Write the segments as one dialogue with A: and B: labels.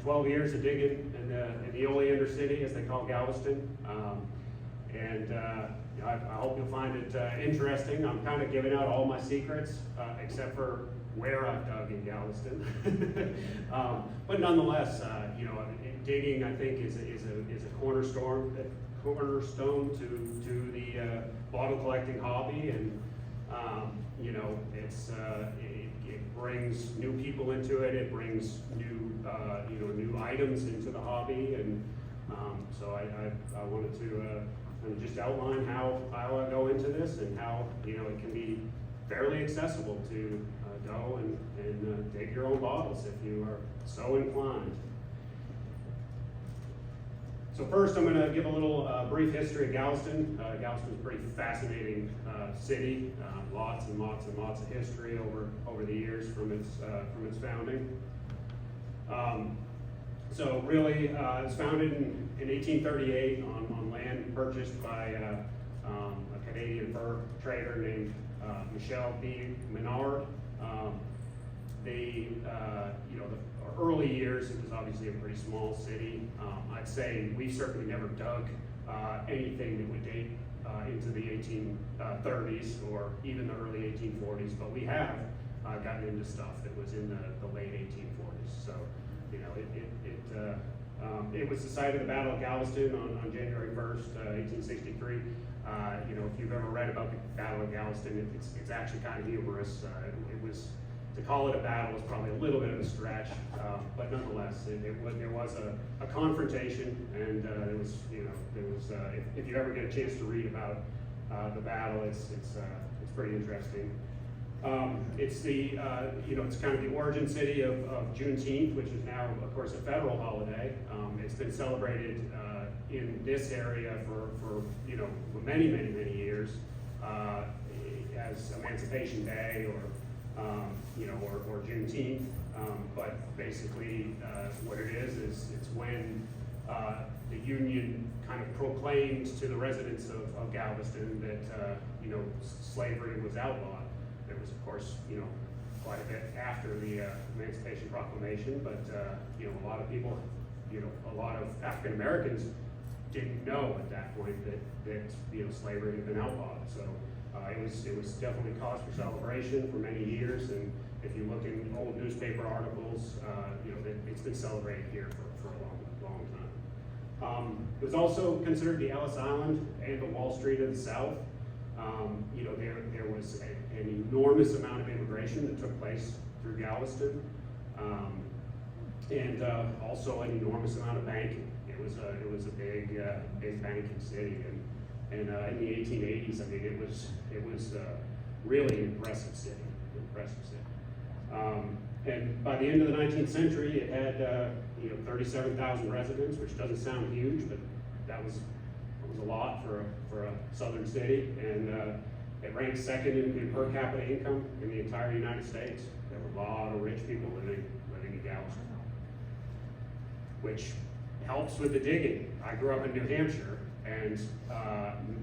A: 12 years of digging in the Oleander City, as they call Galveston. I hope you'll find it interesting. I'm kind of giving out all my secrets, except for where I've dug in Galveston. But nonetheless, digging, I think, is a cornerstone to the bottle collecting hobby, and it brings new people into it. It brings new items into the hobby, and so I wanted to just outline how I go into this, and how it can be fairly accessible to go and dig your own bottles if you are so inclined. So first, I'm going to give a little brief history of Galveston. Galveston is a pretty fascinating city. Lots and lots and lots of history over the years from its founding. So really, it was founded in 1838 on land purchased by a Canadian fur trader named Michel B. Menard. The early years, it was obviously a pretty small city. I'd say we certainly never dug anything that would date into the 1830s or even the early 1840s, but we have gotten into stuff that was in the late 1840s. So, it was the site of the Battle of Galveston on January 1st, 1863. If you've ever read about the Battle of Galveston, it's actually kind of humorous. It was, to call it a battle is probably a little bit of a stretch, but nonetheless, there was a confrontation, and there was if you ever get a chance to read about the battle, it's pretty interesting. It's it's kind of the origin city of Juneteenth, which is now, of course, a federal holiday. It's been celebrated in this area for many years as Emancipation Day or Juneteenth. But basically, what it is it's when the Union kind of proclaimed to the residents of Galveston that slavery was outlawed. There was, of course, quite a bit after the Emancipation Proclamation, but a lot of people, a lot of African Americans didn't know at that point that slavery had been outlawed. So it was definitely cause for celebration for many years, and if you look in old newspaper articles, it's been celebrated here for a long time. It was also considered the Ellis Island and the Wall Street of the South. There was an enormous amount of immigration that took place through Galveston, and also an enormous amount of banking. It was a big banking city, and in the 1880s, I mean, it was really an impressive city. And by the end of the 19th century, it had 37,000 residents, which doesn't sound huge, but that was a lot for a southern city, and it ranked second in per capita income in the entire United States. There were a lot of rich people living in Galveston, which helps with the digging. I grew up in New Hampshire, and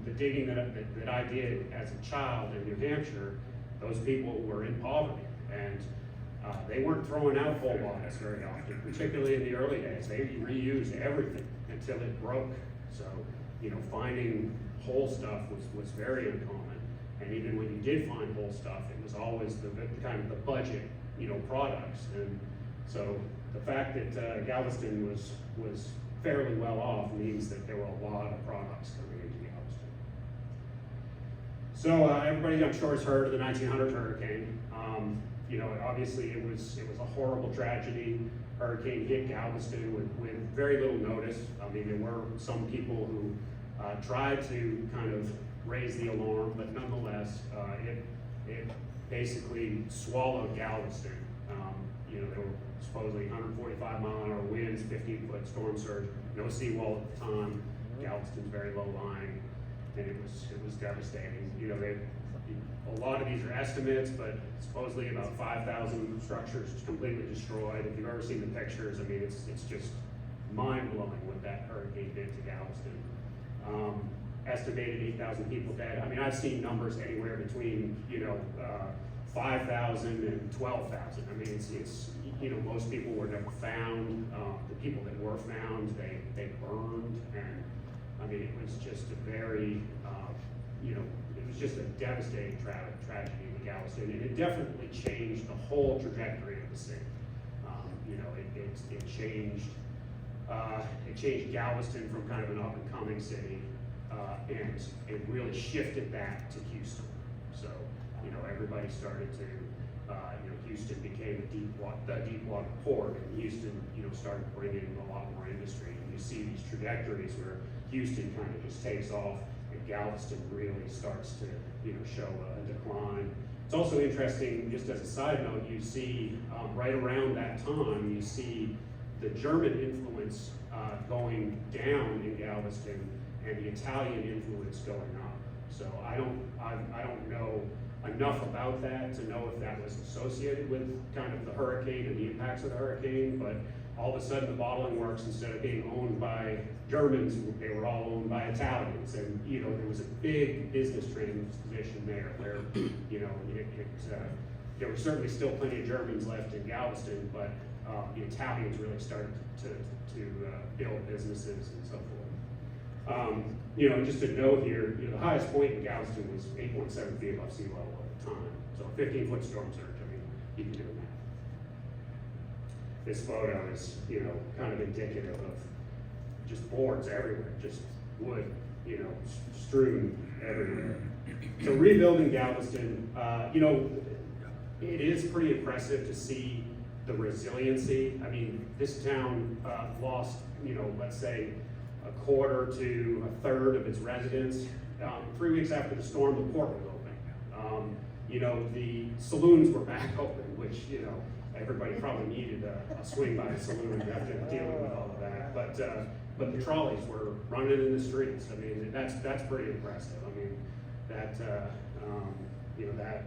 A: the digging that I did as a child in New Hampshire, those people were in poverty, and they weren't throwing out whole bottles very often, particularly in the early days. They reused everything until it broke. So, finding whole stuff was very uncommon. And even when you did find whole stuff, it was always the kind of the budget, products. And so the fact that Galveston was fairly well off means that there were a lot of products coming into Galveston. So everybody, I'm sure, has heard of the 1900 hurricane. Obviously it was a horrible tragedy. Hurricane hit Galveston with very little notice. I mean, there were some people who tried to kind of raise the alarm, but nonetheless, it basically swallowed Galveston. There were supposedly 145-mile-an-hour winds, 15-foot storm surge, no seawall at the time. Galveston's very low lying, and it was devastating. A lot of these are estimates, but supposedly about 5,000 structures completely destroyed. If you've ever seen the pictures, I mean, it's just mind-blowing what that hurricane did to Galveston. Estimated 8,000 people dead. I mean, I've seen numbers anywhere between 5,000 and 12,000. I mean, you know, most people were never found. The people that were found, they burned, and I mean, it was just a very, you know, it was just a devastating tragedy in Galveston, and it definitely changed the whole trajectory of the city. You know, it changed Galveston from kind of an up-and-coming city, and it really shifted that to Houston. So, you know, everybody started to, you know, Houston became the deep water port, and Houston, you know, started bringing in a lot more industry. And you see these trajectories where Houston kind of just takes off, and Galveston really starts to, you know, show a decline. It's also interesting, just as a side note, you see right around that time, you see the German influence going down in Galveston, and the Italian influence going up. So I don't know enough about that to know if that was associated with kind of the hurricane and the impacts of the hurricane, but all of a sudden the bottling works, instead of being owned by Germans, they were all owned by Italians, and you know, there was a big business transition there where, you know, there were certainly still plenty of Germans left in Galveston, but the Italians really started to build businesses and so forth. You know, just a note here, you know, the highest point in Galveston was 8.7 feet above sea level at the time. So a 15-foot storm surge, I mean, you can do that. This photo is, you know, kind of indicative of just boards everywhere, just wood, you know, strewn everywhere. So rebuilding Galveston, you know, it is pretty impressive to see the resiliency. I mean, this town lost, you know, let's say a quarter to a third of its residents. 3 weeks after the storm, the port was open. You know, the saloons were back open, which, you know, everybody probably needed a swing by a saloon after dealing with all of that. But the trolleys were running in the streets. I mean, that's pretty impressive. I mean, that you know, that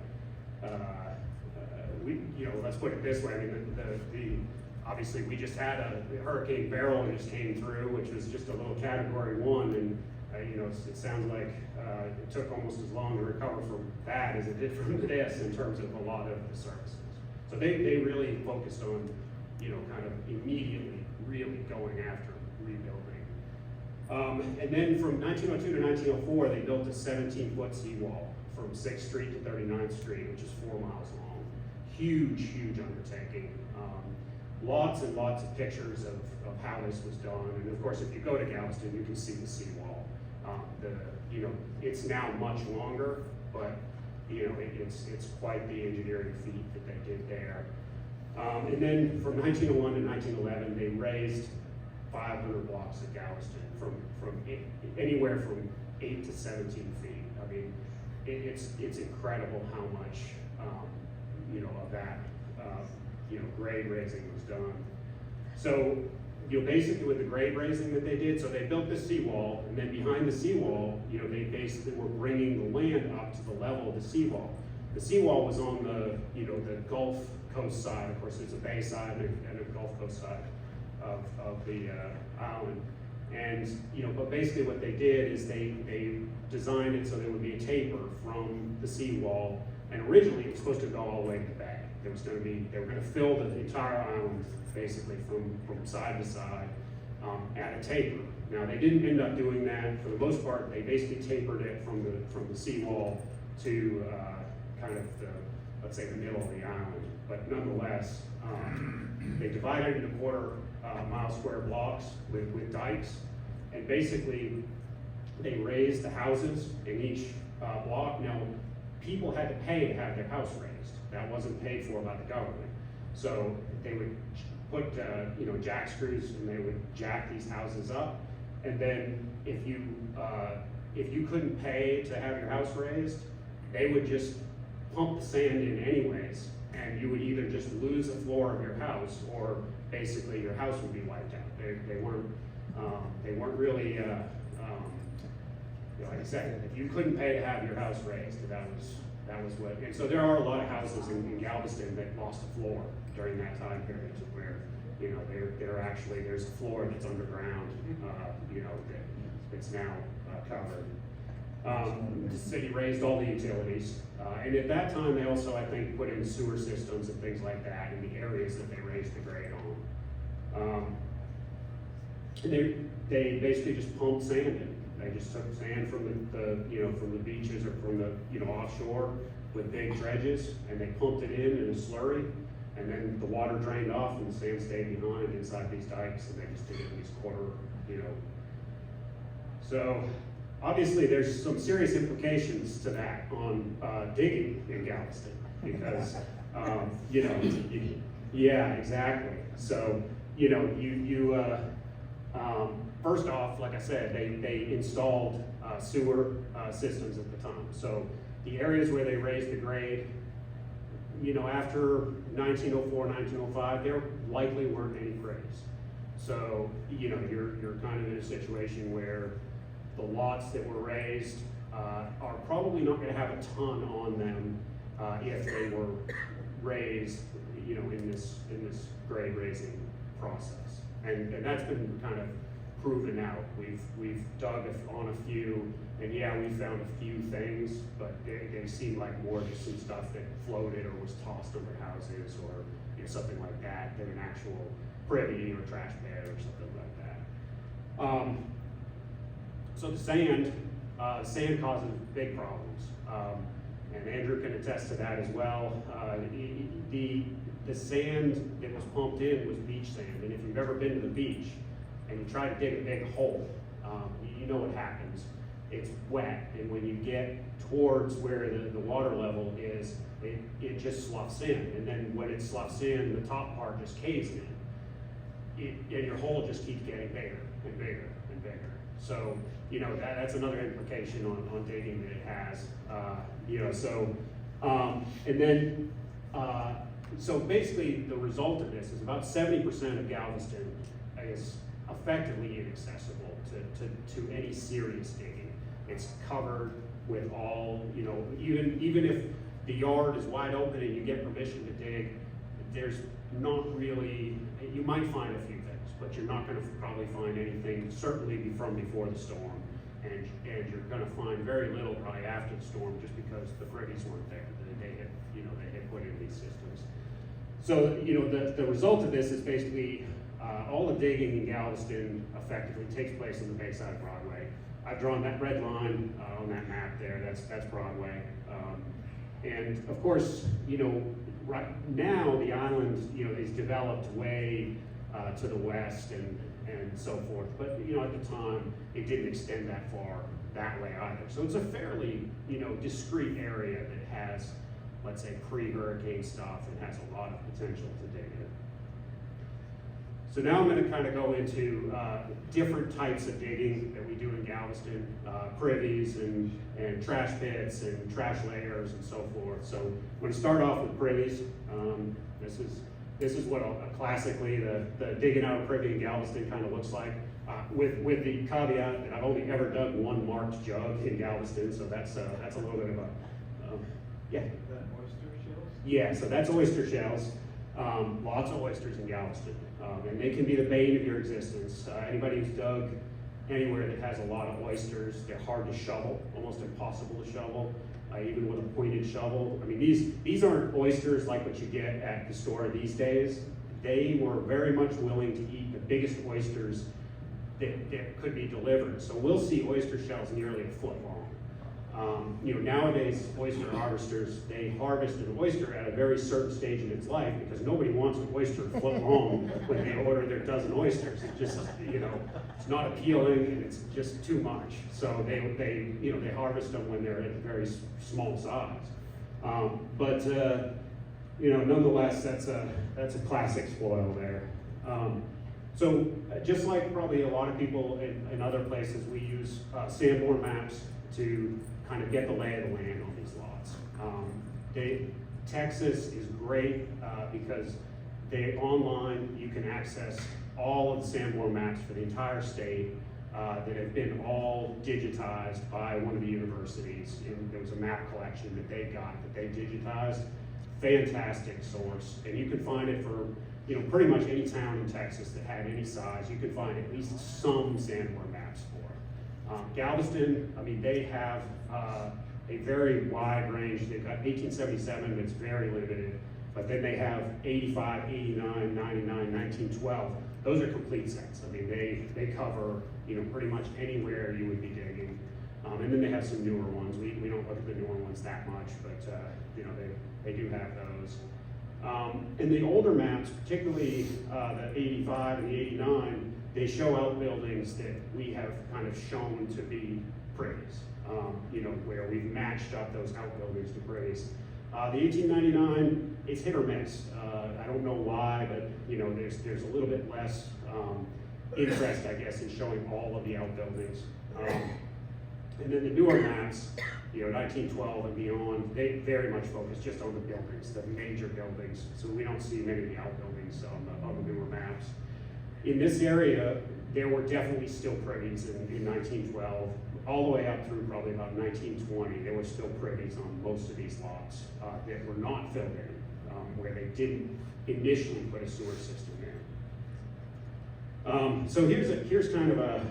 A: we, you know, let's put it this way. I mean, obviously we just had a Hurricane Beryl just came through, which was just a little Category 1, and you know, it sounds like it took almost as long to recover from that as it did from this in terms of a lot of the services. So they really focused on, you know, kind of immediately really going after rebuilding. And then from 1902 to 1904, they built a 17-foot seawall from 6th Street to 39th Street, which is 4 miles long. Huge, huge undertaking. Lots and lots of pictures of how this was done. And of course, if you go to Galveston, you can see the seawall. You know, it's now much longer, but you know, it's quite the engineering feat that they did there. And then from 1901 to 1911, they raised 500 blocks of Galveston from anywhere from 8 to 17 feet. I mean, it's incredible how much, you know, of that, you know, grade raising was done. So, you know, basically with the grade raising that they did, so they built this seawall, and then behind the seawall, you know, they basically were bringing the land up to the level of the seawall. The seawall was on the, you know, the Gulf Coast side. Of course, there's a bay side and a Gulf Coast side of the island. And, you know, but basically what they did is they designed it so there would be a taper from the seawall, and originally it was supposed to go all the way to the bay. There was going to be, they were going to fill the entire island basically from side to side at a taper. Now they didn't end up doing that. For the most part, they basically tapered it from the seawall to kind of the, let's say, the middle of the island. But nonetheless, they divided into quarter-mile square blocks with dikes, and basically they raised the houses in each block. Now, people had to pay to have their house raised. That wasn't paid for by the government. So they would put you know, jack screws, and they would jack these houses up. And then if you couldn't pay to have your house raised, they would just pump the sand in anyways, and you would either just lose the floor of your house, or basically your house would be wiped out. They weren't really, you know, like I said, if you couldn't pay to have your house raised, that was what. And so there are a lot of houses in Galveston that lost a floor during that time period, where, you know, there's a floor that's underground, you know, that's now covered. The city raised all the utilities, and at that time, they also, I think, put in sewer systems and things like that in the areas that they raised the grade on. They basically just pumped sand in. They just took sand from from the beaches or from the, offshore with big dredges, and they pumped it in a slurry, and then the water drained off and the sand stayed behind inside these dikes, and they just did it in these quarter. So obviously there's some serious implications to that on digging in Galveston, because yeah, exactly. So first off, like I said, they installed sewer systems at the time. So the areas where they raised the grade, after 1904, 1905, there likely weren't any privies. So, you're kind of in a situation where the lots that were raised are probably not going to have a ton on them if they were raised, in this grade raising process. And that's been kind of proven out. We've dug on a few, and yeah, we found a few things, but they seem like more just some stuff that floated or was tossed over houses or something like that than an actual privy or trash bed or something like that. So the sand causes big problems, and Andrew can attest to that as well. The sand that was pumped in was beach sand, and if you've ever been to the beach and you try to dig a big hole, you know what happens. It's wet, and when you get towards where the water level is, it just sloughs in, and then when it sloughs in, the top part just caves in. And your hole just keeps getting bigger and bigger and bigger. So, that's another implication on digging that it has. So basically the result of this is about 70% of Galveston is effectively inaccessible to any serious digging. It's covered with all, even if the yard is wide open and you get permission to dig, there's not really, you might find a few things, but you're not going to probably find anything, certainly from before the storm, and you're going to find very little probably after the storm, just because the privies weren't there. They had put in these systems. So the result of this is basically all the digging in Galveston effectively takes place on the Bayside of Broadway. I've drawn that red line on that map there. That's Broadway, and of course, right now the island, is developed way to the west and so forth. But at the time, it didn't extend that far that way either. So it's a fairly discrete area that has, let's say, pre-hurricane stuff and has a lot of potential to dig in. So now I'm going to kind of go into different types of digging that we do in Galveston, privies and trash pits and trash layers and so forth. So I'm going to start off with privies. This is what classically the digging out of privy in Galveston kind of looks like, with the caveat that I've only ever done one marked jug in Galveston, so that's a little bit of a yeah.
B: Is that oyster shells?
A: Yeah, so that's oyster shells. Lots of oysters in Galveston, and they can be the bane of your existence. Anybody who's dug anywhere that has a lot of oysters, they're hard to shovel, almost impossible to shovel, even with a pointed shovel. I mean, these aren't oysters like what you get at the store these days. They were very much willing to eat the biggest oysters that could be delivered. So we'll see oyster shells nearly a foot long. Nowadays, oyster harvesters, they harvest an oyster at a very certain stage in its life, because nobody wants an oyster a foot long when they order their dozen oysters. It's just, it's not appealing, and it's just too much. So they harvest them when they're at a very small size. Nonetheless, that's a classic spoil there. So just like probably a lot of people in other places, we use Sanborn maps to kind of get the lay of the land on these lots. Texas is great because online you can access all of the Sanborn maps for the entire state that have been all digitized by one of the universities. There was a map collection that they got that they digitized. Fantastic source, and you can find it for pretty much any town in Texas that had any size. You can find at least some Sanborn maps for. Galveston, I mean, they have a very wide range. They've got 1877 that's very limited, but then they have 85, 89, 99, 1912. Those are complete sets. I mean, they cover, you know, pretty much anywhere you would be digging. And then they have some newer ones. We don't look at the newer ones that much, but you know, they do have those. And the older maps, particularly the 85 and the 89, they show outbuildings that we have kind of shown to be privies, you know, where we've matched up those outbuildings to privies. The 1899, it's hit or miss. I don't know why, but you know, there's a little bit less interest, I guess, in showing all of the outbuildings. And then the newer maps, you know, 1912 and beyond, they very much focus just on the buildings, the major buildings. So we don't see many of the outbuildings on the newer maps. In this area, there were definitely still privies in 1912, all the way up through probably about 1920. There were still privies on most of these lots that were not filled in, where they didn't initially put a sewer system in. So here's kind of a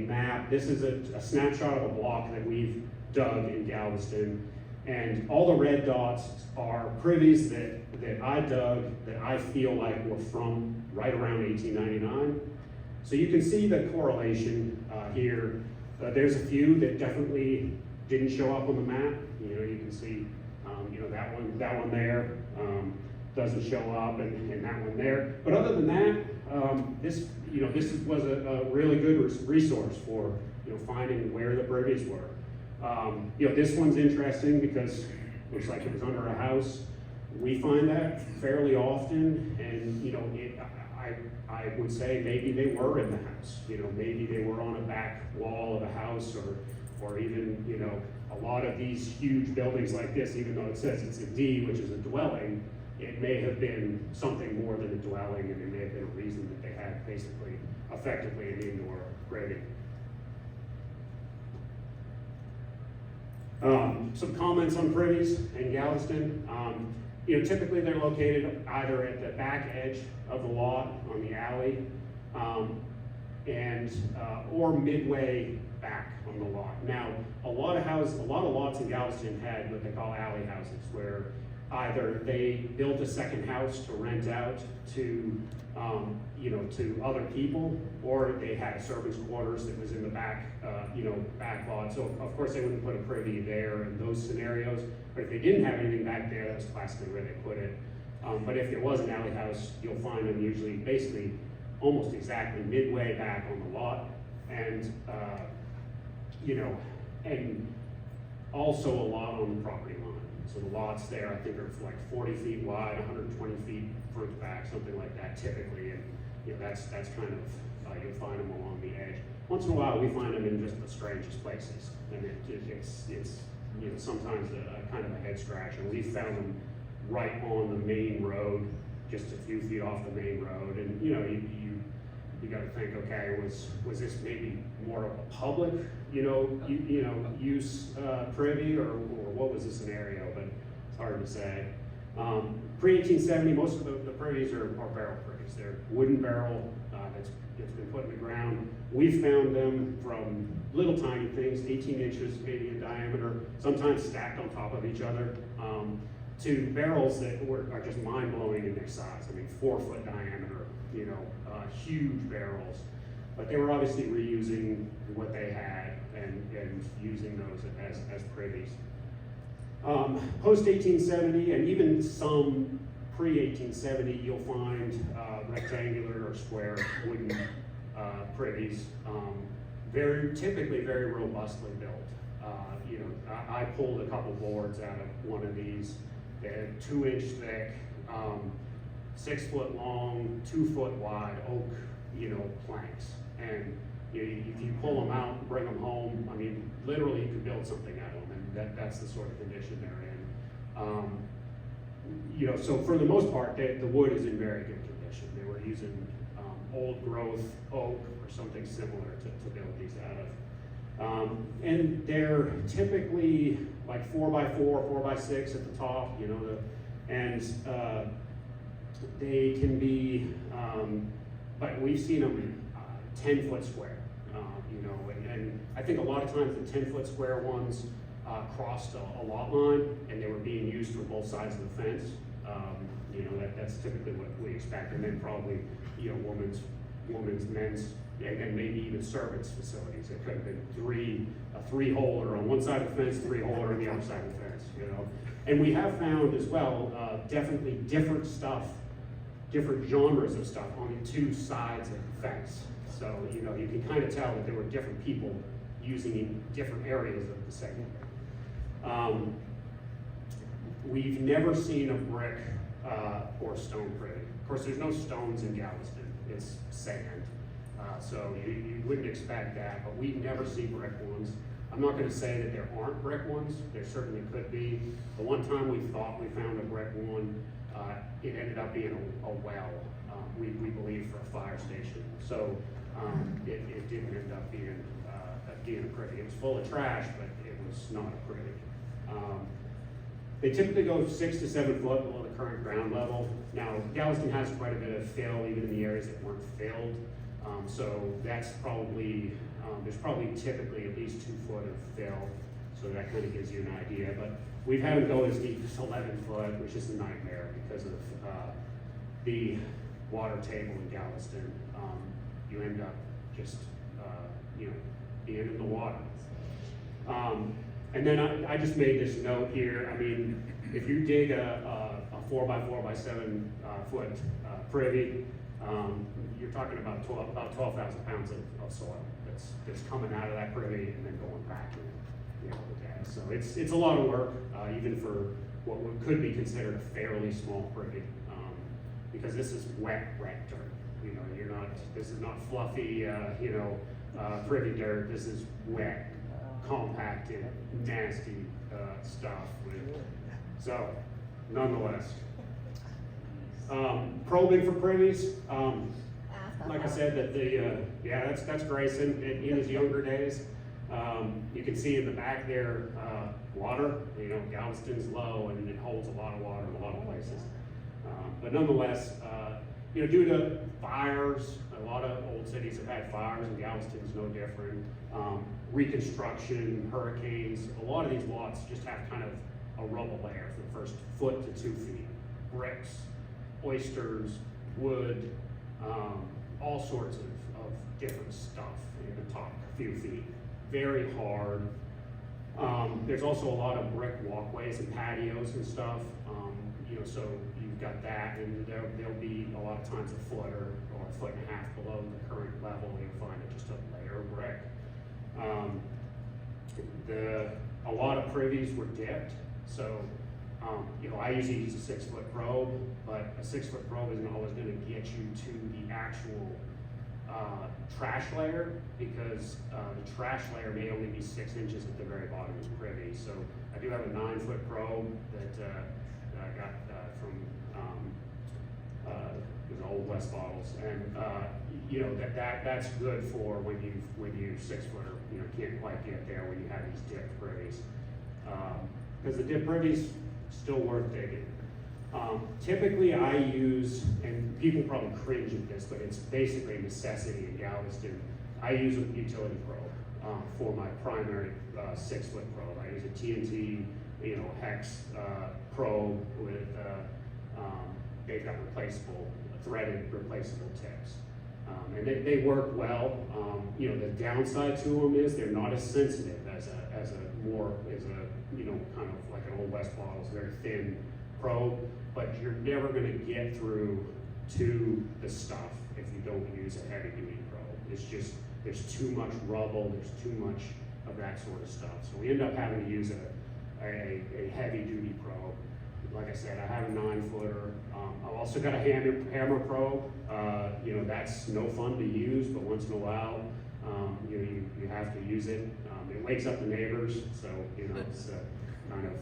A: map. This is a snapshot of a block that we've dug in Galveston, and all the red dots are privies that I dug that I feel like were from right around 1899. So you can see the correlation here. There's a few that definitely didn't show up on the map. You know, you can see, you know, that one there doesn't show up, and that one there. But other than that, this was a really good resource for, you know, finding where the privies were. You know, this one's interesting because it looks like it was under a house. We find that fairly often, and you know, I would say maybe they were in the house. You know, maybe they were on a back wall of a house, or even, you know, a lot of these huge buildings like this, even though it says it's a D, which is a dwelling, it may have been something more than a dwelling, and it may have been a reason that they had basically effectively an indoor grading. Some comments on privies in Galveston. You know, typically they're located either at the back edge of the lot on the alley, or midway back on the lot. Now, a lot of lots in Galveston had what they call alley houses, where either they built a second house to rent out to, you know, to other people, or they had servants' quarters that was in the back, you know, back lot. So of course they wouldn't put a privy there in those scenarios. But if they didn't have anything back there, that's classically where they put it. But if there was an alley house, you'll find them usually basically almost exactly midway back on the lot, and you know, and also a lot on the property line. So the lots there, I think, are like 40 feet wide, 120 feet front to back, something like that typically. And you know, that's kind of, you'll find them along the edge. Once in a while, we find them in just the strangest places, and it's you know, sometimes a kind of a head scratcher. We found them right on the main road, just a few feet off the main road, and you know, you got to think, okay, was this maybe more of a public, you know, use privy, or what was the scenario? But it's hard to say. Pre-1870, most of the privies are barrel privies. They're wooden barrel that's been put in the ground. We found them from little tiny things, 18 inches maybe in diameter, sometimes stacked on top of each other, to barrels that are just mind-blowing in their size. I mean, 4-foot diameter, you know, huge barrels. But they were obviously reusing what they had and using those as privies. Post 1870, and even some pre-1870, you'll find rectangular or square wooden privies, typically very robustly built. You know, I pulled a couple boards out of one of these. They had 2-inch thick, 6-foot long, 2-foot wide oak, you know, planks. And you know, if you pull them out and bring them home, I mean, literally you could build something out of them, and that's the sort of condition they're in. You know, so for the most part, the wood is in very good condition. They were using old growth oak or something similar to build these out of. And they're typically like 4x4, 4x6 at the top, you know, and they can be, but we've seen them 10-foot square. You know, and I think a lot of times the 10-foot square ones crossed a lot line, and they were being used for both sides of the fence. You know, that's typically what we expect, and then probably, you know, women's, men's, and maybe even servants' facilities. It could have been a three-holer on one side of the fence, three-holer on the other side of the fence, you know. And we have found as well, definitely different stuff, different genres of stuff on the two sides of the fence. So, you know, you can kind of tell that there were different people using in different areas of the segment. We've never seen a brick or stone privy. Of course, there's no stones in Galveston, it's sand. So you wouldn't expect that, but we never see brick ones. I'm not gonna say that there aren't brick ones, there certainly could be. The one time we thought we found a brick one, it ended up being a well, we believe for a fire station. So it didn't end up being a privy. It was full of trash, but it was not a privy. They typically go 6 to 7 foot below the current ground level. Now, Galveston has quite a bit of fill, even in the areas that weren't filled. So that's probably, there's probably typically at least 2 foot of fill. So that kind of gives you an idea. But we've had them go as deep as 11 foot, which is a nightmare because of the water table in Galveston. You end up just, you know, being in the water. And then I just made this note here. I mean, if you dig a 4x4 by 7 foot privy, you're talking about 12,000 pounds of soil that's coming out of that privy and then going back in, you know, the gas. So it's a lot of work, even for what could be considered a fairly small privy, because this is wet dirt. You know, this is not fluffy, you know, privy dirt. This is wet, compacted, nasty stuff. So, nonetheless, probing for privies. Like I said, that that's Grayson in his younger days. You can see in the back there, water. You know, Galveston's low and it holds a lot of water in a lot of places. But nonetheless, you know, due to fires, a lot of old cities have had fires, and Galveston's no different. Reconstruction, hurricanes, a lot of these lots just have kind of a rubble layer for the first foot to 2 feet. Bricks, oysters, wood, all sorts of different stuff in the top few feet. Very hard. There's also a lot of brick walkways and patios and stuff. You know, so you've got that, and there'll be a lot of times a foot or a foot and a half below the current level. You'll find it just a layer of brick. A lot of privies were dipped, so you know, I usually use a 6-foot probe, but a 6-foot probe isn't always going to get you to the actual trash layer, because the trash layer may only be 6 inches at the very bottom of the privy. So I do have a 9-foot probe that I got from the old West bottles, and you know, that's good for when you 6-footer, you know, can't quite get there when you have these dipped privies, because the dipped privies still worth digging. Typically I use, and people probably cringe at this, but it's basically a necessity in Galveston, I use a utility probe for my primary 6-foot probe. I use a TNT, you know, hex probe with, they've got threaded replaceable tips. And they work well. You know, the downside to them is they're not as sensitive as a you know, kind of like an old West bottle's very thin probe, but you're never going to get through to the stuff if you don't use a heavy duty probe. It's just, there's too much rubble, there's too much of that sort of stuff. So we end up having to use a heavy duty probe. Like I said, I have a 9-footer. I've also got a hammer probe. You know, that's no fun to use, but once in a while, you know, you have to use it. It wakes up the neighbors, so you know, it's kind of.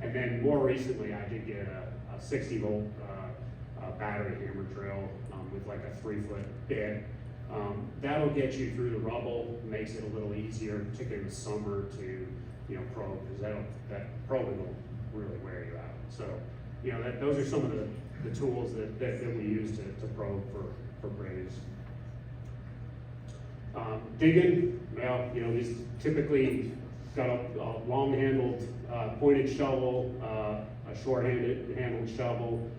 A: And then more recently, I did get a 60-volt battery hammer drill with like a 3-foot bit. That'll get you through the rubble, makes it a little easier, particularly in the summer, to, you know, probe, because that probing will really wear you out. So, you know, those are some of the tools that we use to probe for graves. Digging, well, you know, these typically got a long-handled pointed shovel, a short-handled shovel,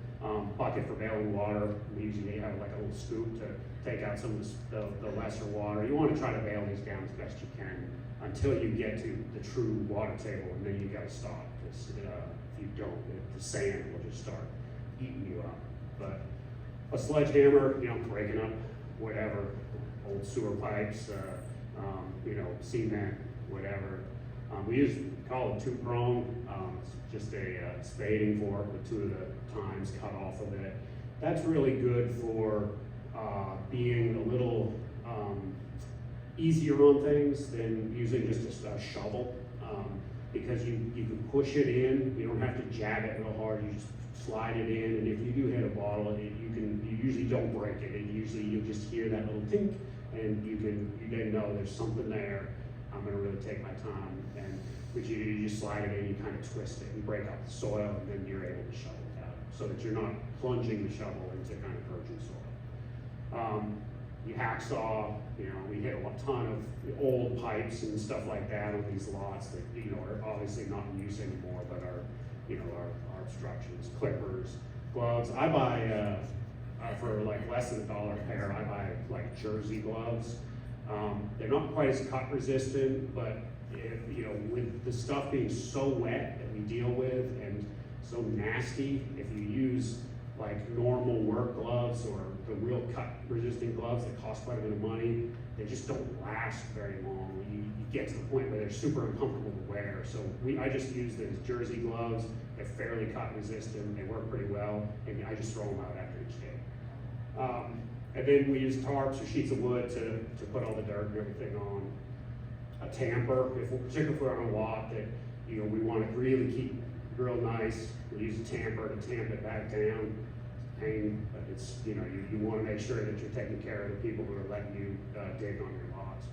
A: bucket for bailing water. We usually have like a little scoop to take out some of the lesser water. You want to try to bail these down as best you can until you get to the true water table, and then you got to stop, because if you don't, the sand will just start eating you up. But a sledgehammer, you know, breaking up whatever, old sewer pipes, you know, cement, whatever. We call it two-prong. It's just a spading fork with two of the tines cut off of it. That's really good for being a little easier on things than using just a shovel, because you can push it in. You don't have to jab it real hard. You just slide it in, and if you do hit a bottle, you usually don't break it. And usually you just hear that little tink, and you then know there's something there. I'm gonna really take my time, but you just slide it in, you kind of twist it and break up the soil, and then you're able to shovel it out, so that you're not plunging the shovel into kind of virgin soil. You hacksaw, you know, we hit a ton of old pipes and stuff like that on these lots that, you know, are obviously not in use anymore, but are, you know, our obstructions. Clippers, gloves. I buy, for like less than $1 a pair, I buy like jersey gloves. They're not quite as cut resistant, but you know, with the stuff being so wet that we deal with and so nasty, if you use like normal work gloves or the real cut resistant gloves that cost quite a bit of money, they just don't last very long. You get to the point where they're super uncomfortable to wear. So I just use these jersey gloves. They're fairly cut resistant. They work pretty well, and I just throw them out after each day. And then we use tarps or sheets of wood to put all the dirt and everything on. A tamper, particularly if we're on a lot that, you know, we want to really keep real nice, we use a tamper to tamp it back down. Pain, but it's, you know, you want to make sure that you're taking care of the people who are letting you dig on your lots.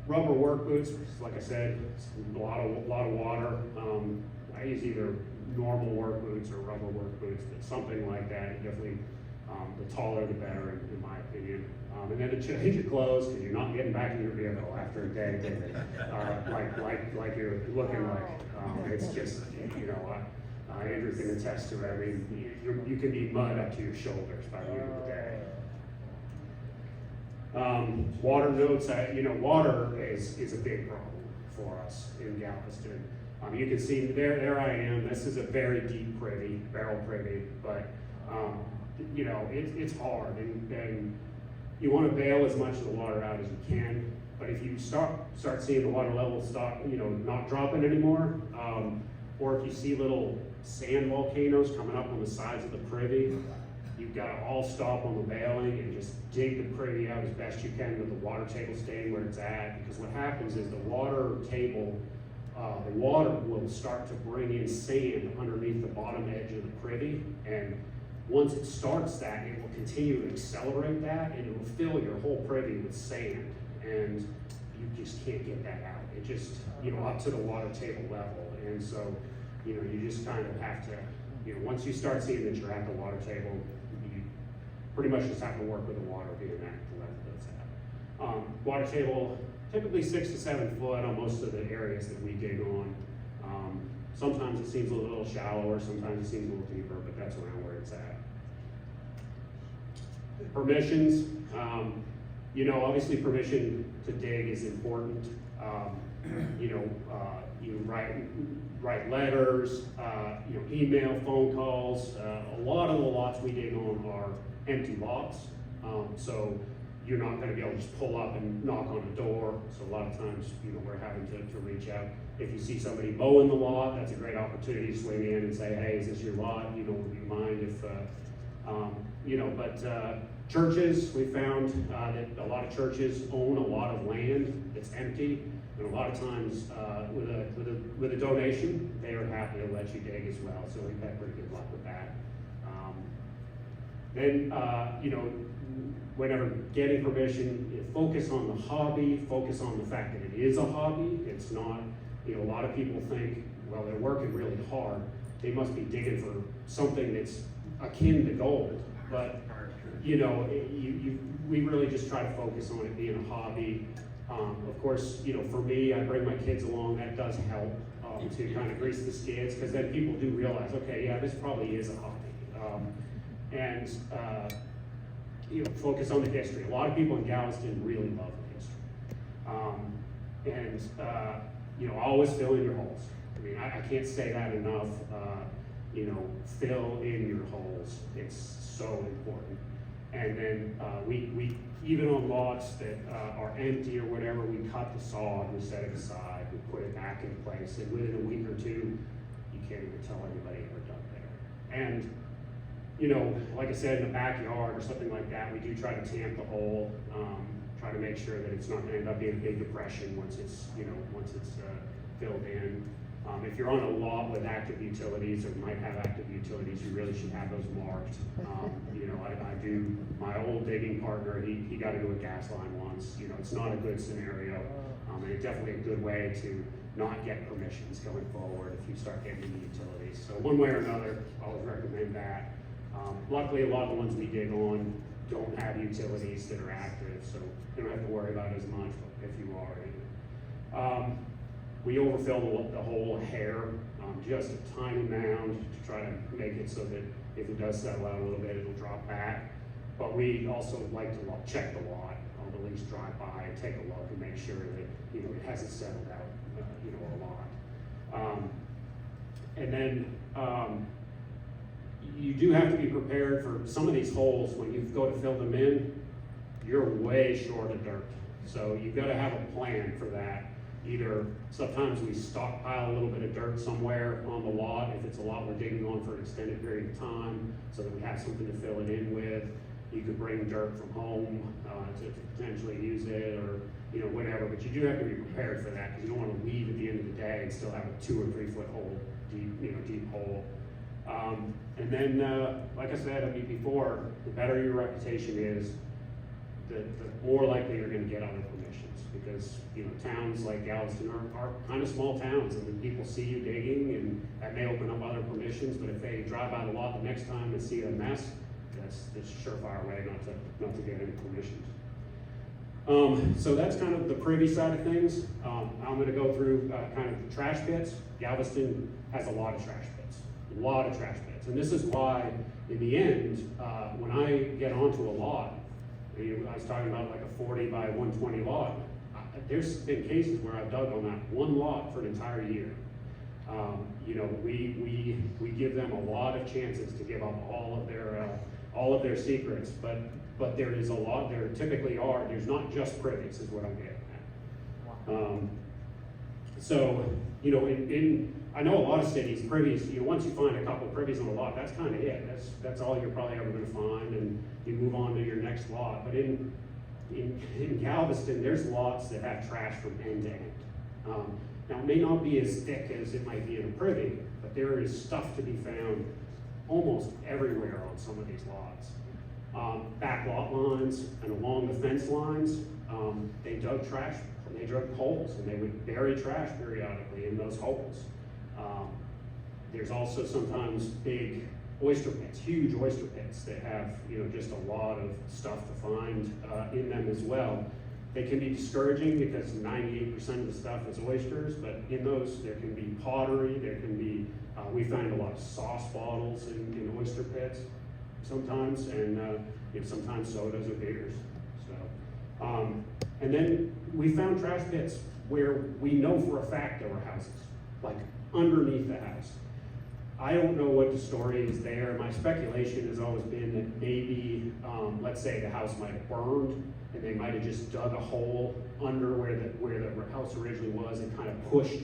A: Rubber work boots, like I said, it's a lot of water. I use either normal work boots or rubber work boots, but something like that. Definitely, the taller the better, in my opinion. And then to change your clothes, because you're not getting back in your vehicle after a day, like you're looking like. It's just, you know, Andrew can attest to it. I mean, you can be mud up to your shoulders by the end of the day. Water notes, you know, water is a big problem for us in Galveston. You can see there I am. This is a very deep privy, barrel privy, but you know, it's hard, and you want to bail as much of the water out as you can. But if you start seeing the water level stop, you know, not dropping anymore, or if you see little sand volcanoes coming up on the sides of the privy, you've got to all stop on the bailing and just dig the privy out as best you can with the water table staying where it's at. Because what happens is the water table, the water will start to bring in sand underneath the bottom edge of the privy, and once it starts that, it will continue to accelerate that, and it will fill your whole privy with sand, and you just can't get that out. It just, you know, up to the water table level. And so, you know, you just kind of have to, you know, once you start seeing that you're at the water table, you pretty much just have to work with the water being at the level that it's at. Water table, typically 6 to 7 foot on most of the areas that we dig on. Sometimes it seems a little shallower, sometimes it seems a little deeper, but that's around where it's at. Permissions, you know, obviously permission to dig is important. You know, you write letters, you know, email, phone calls. A lot of the lots we dig on are empty lots, so you're not going to be able to just pull up and knock on the door. So a lot of times, you know, we're having to reach out. If you see somebody mowing the lot, that's a great opportunity to swing in and say, hey, is this your lot? You know, would you mind if, you know, but churches, we found that a lot of churches own a lot of land that's empty, and a lot of times with a donation, they are happy to let you dig as well. So we've had pretty good luck with that. Then, you know, whenever getting permission, focus on the hobby, focus on the fact that it is a hobby. It's not, you know, a lot of people think, well, they're working really hard. They must be digging for something that's akin to gold. But, you know, you we really just try to focus on it being a hobby. Of course, you know, for me, I bring my kids along, that does help to kind of grease the skids, because then people do realize, okay, yeah, this probably is a hobby. You know, focus on the history. A lot of people in Galveston really love the history. You know, always fill in your holes. I mean, I can't say that enough. You know, fill in your holes. It's so important. And then we even on lots that are empty or whatever, we cut the sod, we set it aside, we put it back in place, and within a week or two, you can't even tell anybody ever dug there. And you know, like I said, in the backyard or something like that, we do try to tamp the hole, try to make sure that it's not going to end up being a big depression once it's, you know, filled in. If you're on a lot with active utilities or might have active utilities, you really should have those marked. You know, I do, my old digging partner, he got into a gas line once. You know, it's not a good scenario, and it's definitely a good way to not get permissions going forward if you start getting into utilities. So one way or another, I always recommend that. Luckily, a lot of the ones we dig on don't have utilities that are active, so you don't have to worry about it as much if you are. We overfill the hole a hair, just a tiny mound to try to make it so that if it does settle out a little bit, it'll drop back. But we also like to check the lot, at least drive by and take a look and make sure that, you know, it hasn't settled out, you know, a lot. And then you do have to be prepared for some of these holes. When you go to fill them in, you're way short of dirt. So you've got to have a plan for that. Either sometimes we stockpile a little bit of dirt somewhere on the lot, if it's a lot we're digging on for an extended period of time, so that we have something to fill it in with. You could bring dirt from home to potentially use it, or you know, whatever, but you do have to be prepared for that, because you don't want to leave at the end of the day and still have a 2 or 3 foot hole, deep hole. And then, like I said, I mean, before, the better your reputation is, the more likely you're going to get other permissions, because you know, towns like Galveston are kind of small towns, and then people see you digging, and that may open up other permissions. But if they drive by the lot the next time and see a mess, that's a surefire way not to get any permissions. So that's kind of the privy side of things. I'm going to go through kind of the trash pits. Galveston has a lot of trash pits, and this is why, in the end, when I get onto a lot, I was talking about like a 40 by 120 lot. There's been cases where I've dug on that one lot for an entire year. You know, we give them a lot of chances to give up all of their secrets, but there is a lot. There typically are. There's not just privies, is what I'm getting at. So you know, I know a lot of cities, privies, you know, once you find a couple of privies on a lot, that's kind of it. That's all you're probably ever going to find, and you move on to your next lot. But in Galveston, there's lots that have trash from end to end. Now, it may not be as thick as it might be in a privy, but there is stuff to be found almost everywhere on some of these lots. Back lot lines and along the fence lines, they dug trash, they dug holes, and they would bury trash periodically in those holes. There's also sometimes big oyster pits, huge oyster pits that have, you know, just a lot of stuff to find in them as well. They can be discouraging because 98% of the stuff is oysters, but in those there can be pottery, there can be, we find a lot of sauce bottles in oyster pits sometimes, and you know, sometimes sodas or beers. So, and then we found trash pits where we know for a fact there were houses, like underneath the house. I don't know what the story is there. My speculation has always been that maybe, let's say the house might have burned, and they might have just dug a hole under where the house originally was, and kind of pushed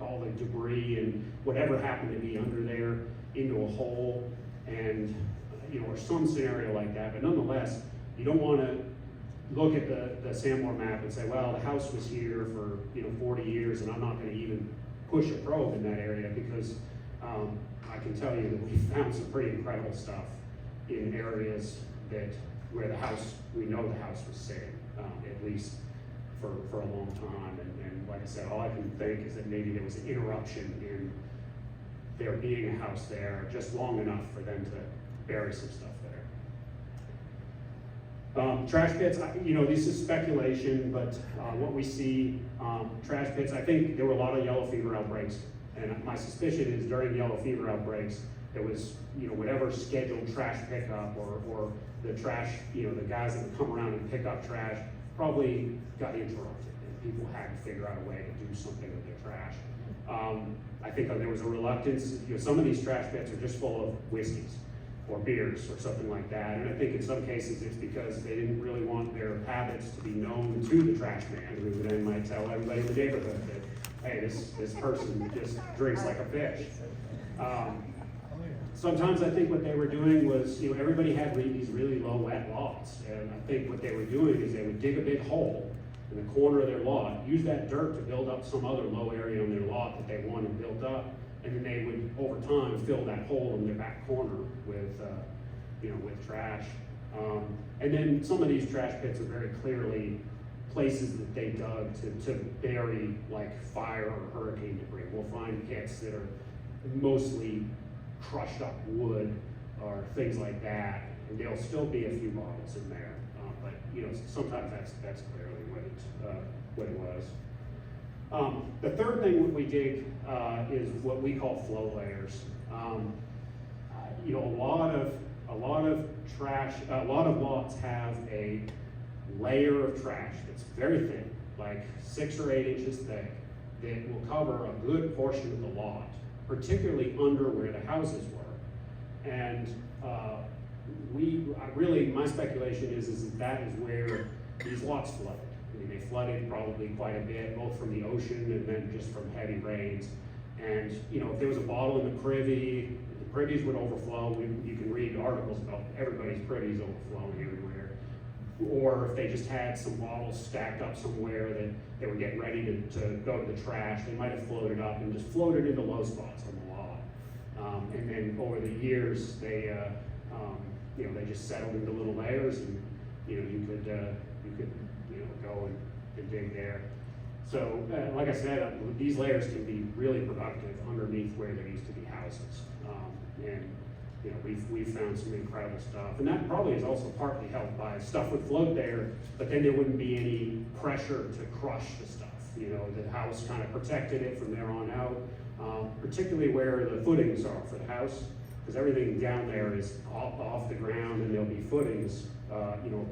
A: all the debris and whatever happened to be under there into a hole, and you know, or some scenario like that. But nonetheless, you don't want to look at the Sandmore map and say, well, the house was here for 40 years, and I'm not going to even push a probe in that area, because I can tell you that we found some pretty incredible stuff in areas where we know the house was sitting, at least for a long time. And like I said, all I can think is that maybe there was an interruption in there being a house there just long enough for them to bury some stuff Trash pits, this is speculation, but what we see, trash pits, I think there were a lot of yellow fever outbreaks. And my suspicion is during yellow fever outbreaks, there was, whatever scheduled trash pickup or the trash, the guys that would come around and pick up trash probably got interrupted and people had to figure out a way to do something with their trash. I think there was a reluctance, some of these trash pits are just full of whiskeys or beers or something like that. And I think in some cases it's because they didn't really want their habits to be known to the trash man, who then might tell everybody in the neighborhood that, hey, this person just drinks like a fish. Sometimes I think what they were doing was, everybody had these really low wet lots. And I think what they were doing is they would dig a big hole in the corner of their lot, use that dirt to build up some other low area on their lot that they wanted built up. And then they would, over time, fill that hole in their back corner with, with trash. And then some of these trash pits are very clearly places that they dug to bury like fire or hurricane debris. We'll find pits that are mostly crushed up wood or things like that, and there'll still be a few bottles in there. But sometimes that's clearly what it was. The third thing we dig is what we call flow layers. A lot of trash, a lot of lots have a layer of trash that's very thin, like 6 or 8 inches thick, that will cover a good portion of the lot, particularly under where the houses were. And my speculation is that is where these lots flooded. I mean, they flooded probably quite a bit, both from the ocean and then just from heavy rains. And if there was a bottle in the privy, the privies would overflow. You can read articles about everybody's privies overflowing everywhere. Or if they just had some bottles stacked up somewhere that they were getting ready to go to the trash, they might have floated up and just floated into low spots on the lot. And then over the years, they just settled into little layers, and you could go and dig there. So, like I said, these layers can be really productive underneath where there used to be houses. We've found some incredible stuff, and that probably is also partly helped by stuff would float there, but then there wouldn't be any pressure to crush the stuff. The house kind of protected it from there on out, particularly where the footings are for the house, because everything down there is off the ground, and there'll be footings,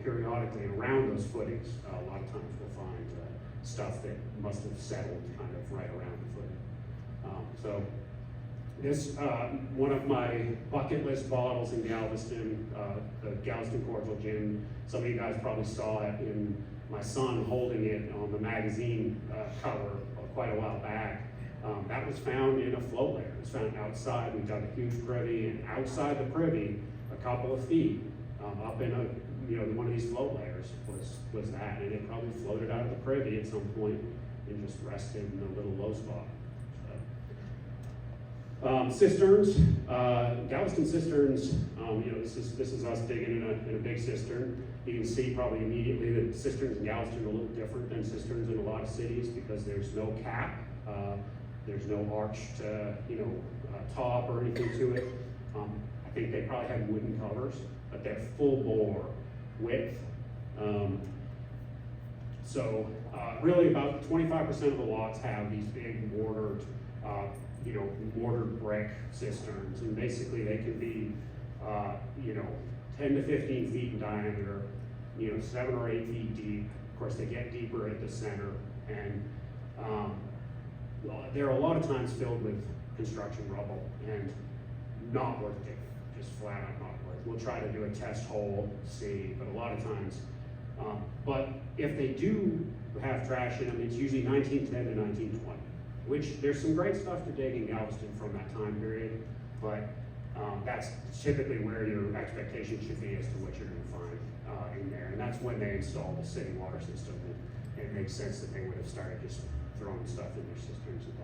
A: periodically around those footings. A lot of times we'll find stuff that must have settled kind of right around the footing. This, one of my bucket list bottles in Galveston, the Galveston Cordial Gin. Some of you guys probably saw it in my son holding it on the magazine cover quite a while back. That was found in a float layer. It was found outside. We dug a huge privy, and outside the privy, a couple of feet, up in one of these float layers was that, and it probably floated out of the privy at some point and just rested in a little low spot. Cisterns, Galveston cisterns. This is us digging in a big cistern. You can see probably immediately that cisterns in Galveston are a little different than cisterns in a lot of cities because there's no cap, there's no arched, top or anything to it. I think they probably had wooden covers, but they're full bore width. Really about 25% of the lots have these big mortared, mortared brick cisterns, and basically they can be, 10 to 15 feet in diameter, 7 or 8 feet deep. Of course, they get deeper at the center, and they're a lot of times filled with construction rubble and not worth digging, just flat out not worth. We'll try to do a test hole, see, but a lot of times. But if they do have trash in them, it's usually 1910 to 1920. Which there's some great stuff to dig in Galveston from that time period, but that's typically where your expectation should be as to what you're going to find in there. And that's when they installed the city water system, and it makes sense that they would have started just throwing stuff in their cisterns at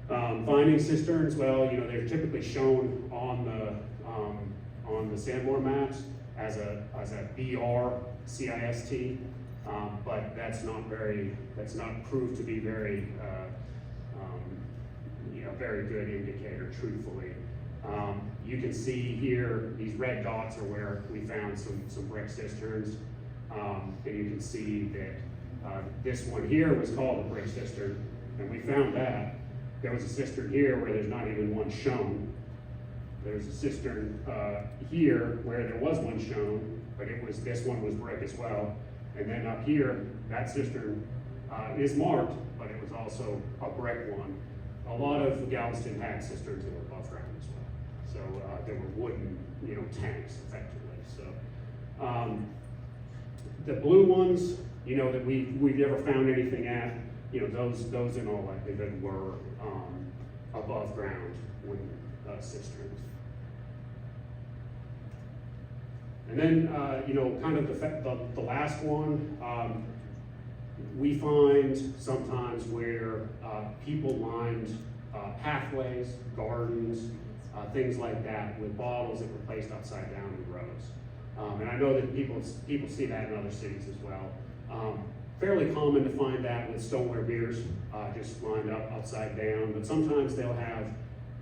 A: that point. Finding cisterns, well, they're typically shown on the Sanborn maps as a BR CIST. But that's not proved to be very good indicator, truthfully. You can see here, these red dots are where we found some brick cisterns. And you can see that this one here was called a brick cistern, and we found that. There was a cistern here where there's not even one shown. There's a cistern here where there was one shown, but this one was brick as well. And then up here, that cistern is marked, but it was also a brick one. A lot of Galveston had cisterns that were above ground as well. So there were wooden, tanks effectively. So the blue ones, that we've never found anything at, those in all likelihood were above ground wooden cisterns. And then, kind of the last one, we find sometimes where people lined pathways, gardens, things like that with bottles that were placed upside down in rows. And I know that people see that in other cities as well. Fairly common to find that with stoneware beers, just lined up upside down, but sometimes they'll have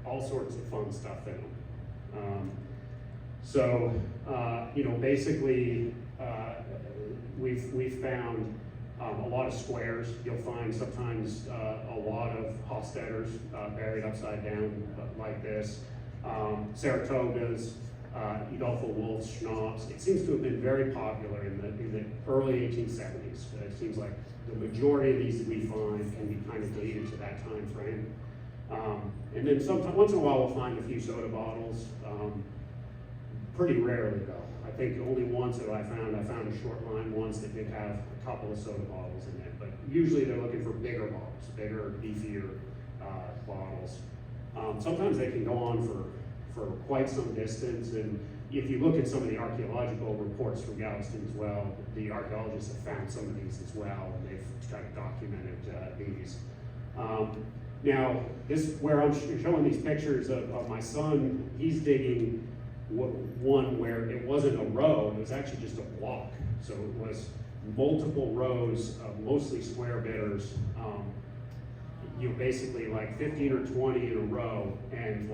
A: all sorts of fun stuff in them. So, basically, we've found a lot of squares. You'll find sometimes a lot of Hofstetters buried upside down like this. Saratogas, Udolpho Wolf's schnapps. It seems to have been very popular in the early 1870s. It seems like the majority of these that we find can be kind of dated to that time frame. And then once in a while we'll find a few soda bottles. Pretty rarely though. I think only once that I found a short line once that did have a couple of soda bottles in it, but usually they're looking for bigger bottles, bigger, beefier bottles. Sometimes they can go on for quite some distance, and if you look at some of the archaeological reports from Galveston as well, the archaeologists have found some of these as well, and they've kind of documented these. Now, where I'm showing these pictures of my son, he's digging one where it wasn't a row, it was actually just a block. So it was multiple rows of mostly square bitters, basically like 15 or 20 in a row, and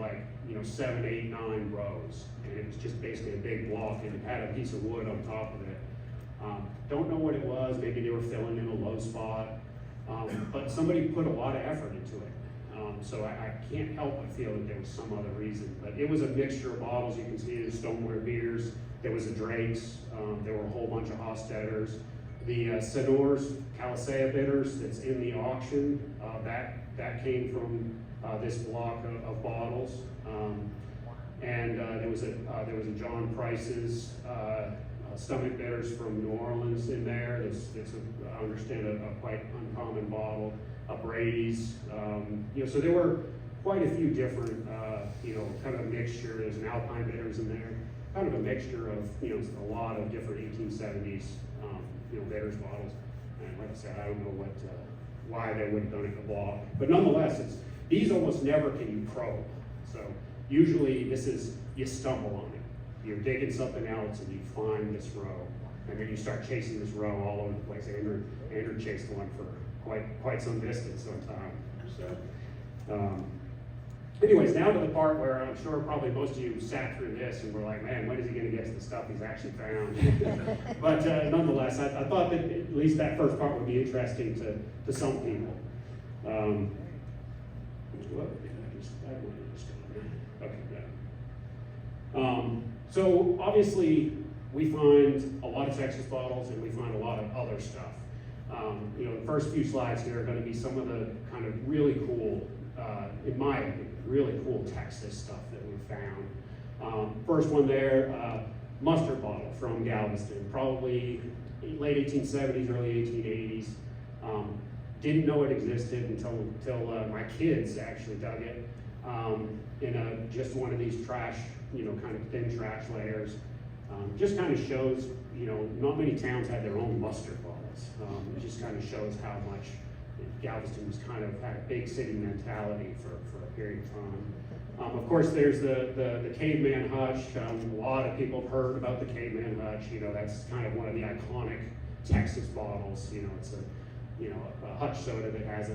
A: 7, 8, 9 rows. And it was just basically a big block, and it had a piece of wood on top of it. Don't know what it was, maybe they were filling in a low spot, but somebody put a lot of effort into it. So I can't help but feel that there was some other reason. But it was a mixture of bottles. You can see the stoneware beers. There was a Drake's. There were a whole bunch of Hofstetters. The Sonor's Calisea bitters that's in the auction, that came from this block of bottles. And there was a John Price's stomach bitters from New Orleans in there. I understand a quite uncommon bottle. Brady's, so there were quite a few different, kind of a mixture. There's an Alpine bitters in there, kind of a mixture of, a lot of different 1870s, bitters bottles. And like I said, I don't know why they would have done it in a block, but nonetheless, these almost never can you probe. So usually you stumble on it. You're digging something else and you find this row, and then you start chasing this row all over the place. Andrew chased one for quite some distance one time. So, anyways, now to the part where I'm sure probably most of you sat through this and were like, man, when is he going to get to the stuff he's actually found? But nonetheless, I thought that at least that first part would be interesting to some people. So obviously, we find a lot of Texas bottles and we find a lot of other stuff. The first few slides here are going to be some of the kind of really cool, in my opinion, really cool Texas stuff that we found. First one there, mustard bottle from Galveston, probably late 1870s, early 1880s. Didn't know it existed until my kids actually dug it in just one of these trash, kind of thin trash layers. Just kind of shows, not many towns had their own mustard bottles. It just kind of shows how much Galveston was kind of had a big city mentality for a period of time. Of course, there's the caveman hutch. A lot of people have heard about the caveman hutch. That's kind of one of the iconic Texas bottles. It's a hutch soda that has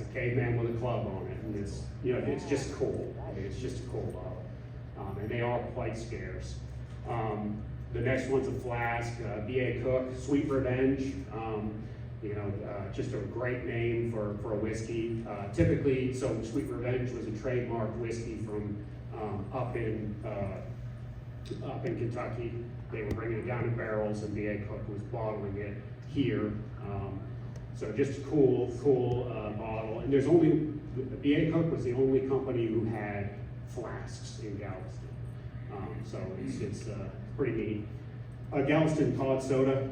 A: a caveman with a club on it, and it's just cool. It's just a cool bottle. and they are quite scarce. The next one's a flask, B.A. Cook, Sweet Revenge. Just a great name for a whiskey. Typically, so Sweet Revenge was a trademarked whiskey from up in Kentucky. They were bringing it down in barrels, and B.A. Cook was bottling it here. So just a cool bottle. And there's only, B.A. Cook was the only company who had flasks in Galveston. So it's pretty neat. Galveston cod soda,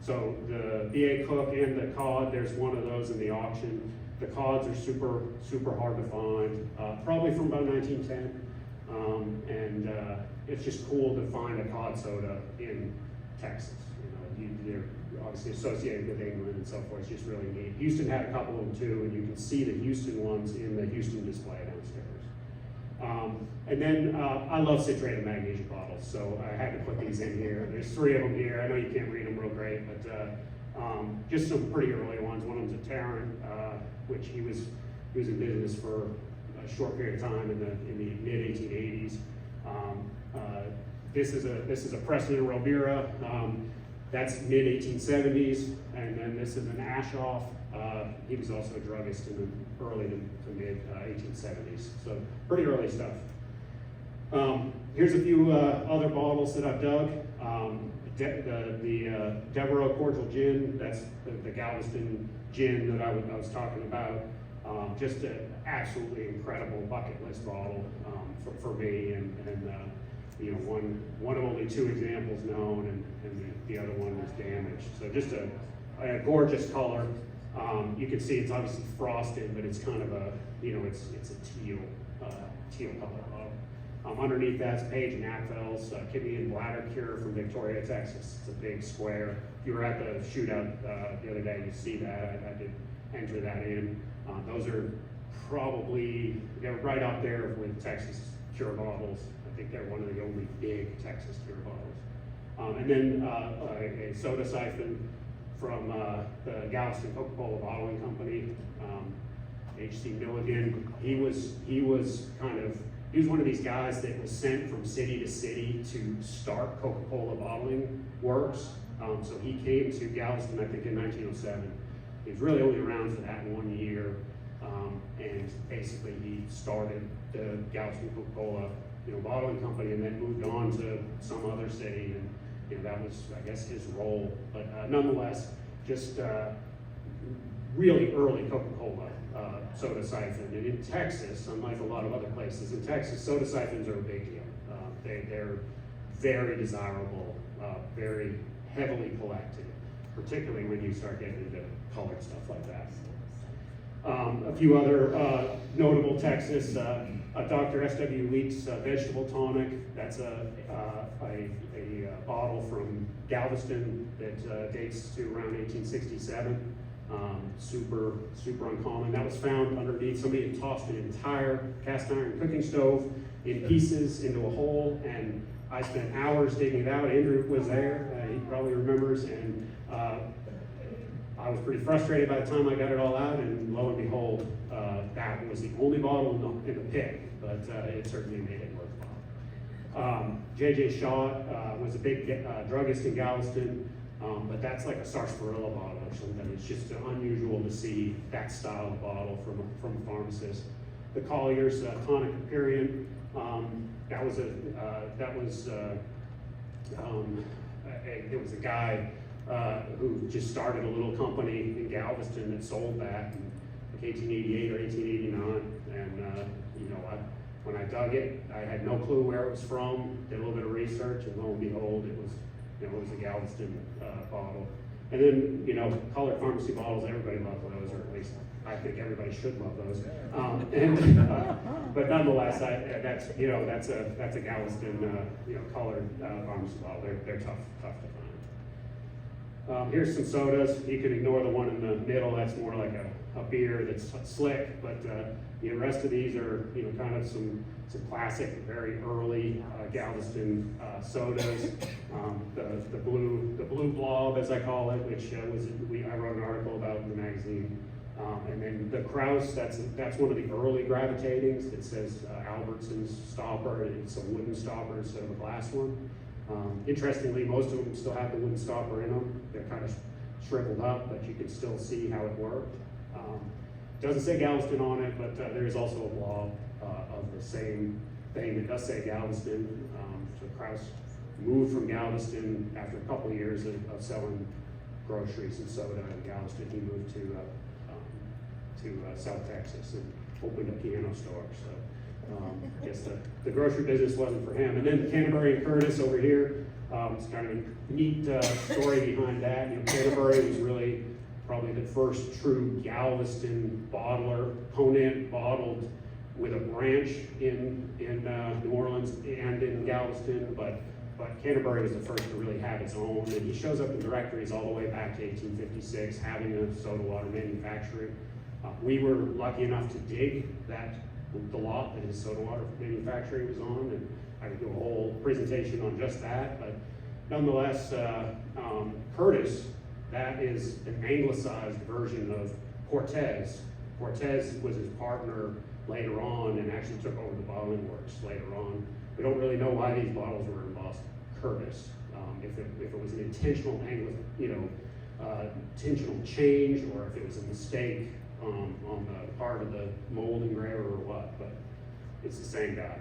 A: so the B.A. Cook and the cod, there's one of those in the auction. The cods are super hard to find, probably from about 1910. It's just cool to find a cod soda in Texas. They're obviously associated with England and so forth. It's just really neat. Houston had a couple of them too, and you can see the Houston ones in the Houston display downstairs. I love citrated magnesia bottles, so I had to put these in here. There's 3 of them here. I know you can't read them real great, but just some pretty early ones. One of them's a Tarrant, which he was in business for a short period of time in the mid 1880s. This is a Preston and Robira. That's mid 1870s, and then this is an Ashoff. He was also a druggist in the early to mid 1870s, so pretty early stuff. Here's a few other bottles that I've dug. The Devereaux Cordial Gin, that's the Galveston gin that I was talking about. Just an absolutely incredible bucket list bottle for me, and one of only 2 examples known, and the other one was damaged. So just a gorgeous color. You can see it's obviously frosted, but it's kind of a, it's a teal color bottle. Underneath that's Page and Apfel's Kidney and Bladder Cure from Victoria, Texas. It's a big square. If you were at the shootout the other day, you see that. I did enter that in. Those are probably, they're right up there with Texas cure bottles. I think they're one of the only big Texas cure bottles. And then a soda siphon from the Galveston Coca-Cola Bottling Company. H.C. Milligan, he was one of these guys that was sent from city to city to start Coca-Cola bottling works. So he came to Galveston, I think, in 1907. He was really only around for that 1 year, and basically he started the Galveston Coca-Cola, bottling company, and then moved on to some other city, and that was, I guess, his role. But nonetheless, just really early Coca-Cola soda siphon. And in Texas, unlike a lot of other places, in Texas, soda siphons are a big deal. They're very desirable, very heavily collected, particularly when you start getting into colored stuff like that. A few other notable Texas, Dr. S.W. Leek's vegetable tonic. That's a bottle from Galveston that dates to around 1867. Super uncommon. That was found underneath. Somebody had tossed an entire cast iron cooking stove in pieces into a hole, and I spent hours digging it out. Andrew was there, he probably remembers, and I was pretty frustrated by the time I got it all out, and lo and behold, that was the only bottle in the pit, but it certainly made it worthwhile. J.J. Shaw was a big druggist in Galveston, but that's like a sarsaparilla bottle or something. It's just unusual to see that style of bottle from a pharmacist. The Collier's Tonic Empyrean, there was a guy who just started a little company in Galveston that sold that in like 1888 or 1889, and when I dug it, I had no clue where it was from. Did a little bit of research, and lo and behold, it was a Galveston bottle. And then colored pharmacy bottles, everybody loves those, or at least I think everybody should love those. But nonetheless, that's a Galveston colored pharmacy bottle. They're tough to find. Here's some sodas. You can ignore the one in the middle. That's more like a beer that's slick. But the rest of these are kind of some classic, very early Galveston sodas. The blue blob, as I call it, which I wrote an article about in the magazine. And then the Kraus, that's one of the early gravitatings. It says Albertson's stopper, and it's a wooden stopper instead of a glass one. Interestingly, most of them still have the wooden stopper in them. They're kind of shriveled up, but you can still see how it worked. Doesn't say Galveston on it, but there is also a blog of the same thing that does say Galveston. So Kraus moved from Galveston after a couple of years of selling groceries and soda in Galveston. He moved to South Texas and opened a piano store. So I guess the grocery business wasn't for him. And then Canterbury and Curtis over here. It's kind of a neat story behind that. You know, Canterbury was really probably the first true Galveston bottler. Conant bottled with a branch in New Orleans and in Galveston, but Canterbury was the first to really have its own. And he shows up in directories all the way back to 1856, having a soda water manufacturing. We were lucky enough to dig the lot that his soda water manufacturing was on, and I could do a whole presentation on just that. But nonetheless, Curtis, that is an anglicized version of Cortez. Cortez was his partner later on and actually took over the bottling works later on. We don't really know why these bottles were embossed Curtis. If it was an intentional intentional change, or if it was a mistake on the part of the mold engraver or what, but it's the same guy.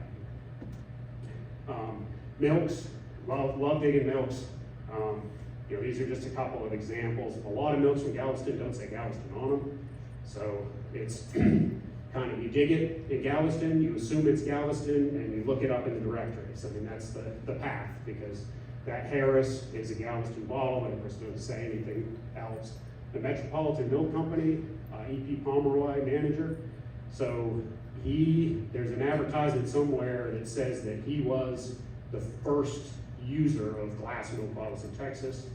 A: Milks, love digging milks. These are just a couple of examples. A lot of milks from Galveston don't say Galveston on them, so it's kind of, you dig it in Galveston, you assume it's Galveston, and you look it up in the directories. I mean, that's the path, because that Harris is a Galveston bottle, and of course it doesn't say anything else. The Metropolitan Milk Company, E.P. Pomeroy, manager. So there's an advertisement somewhere that says that he was the first user of glass milk bottles in Texas.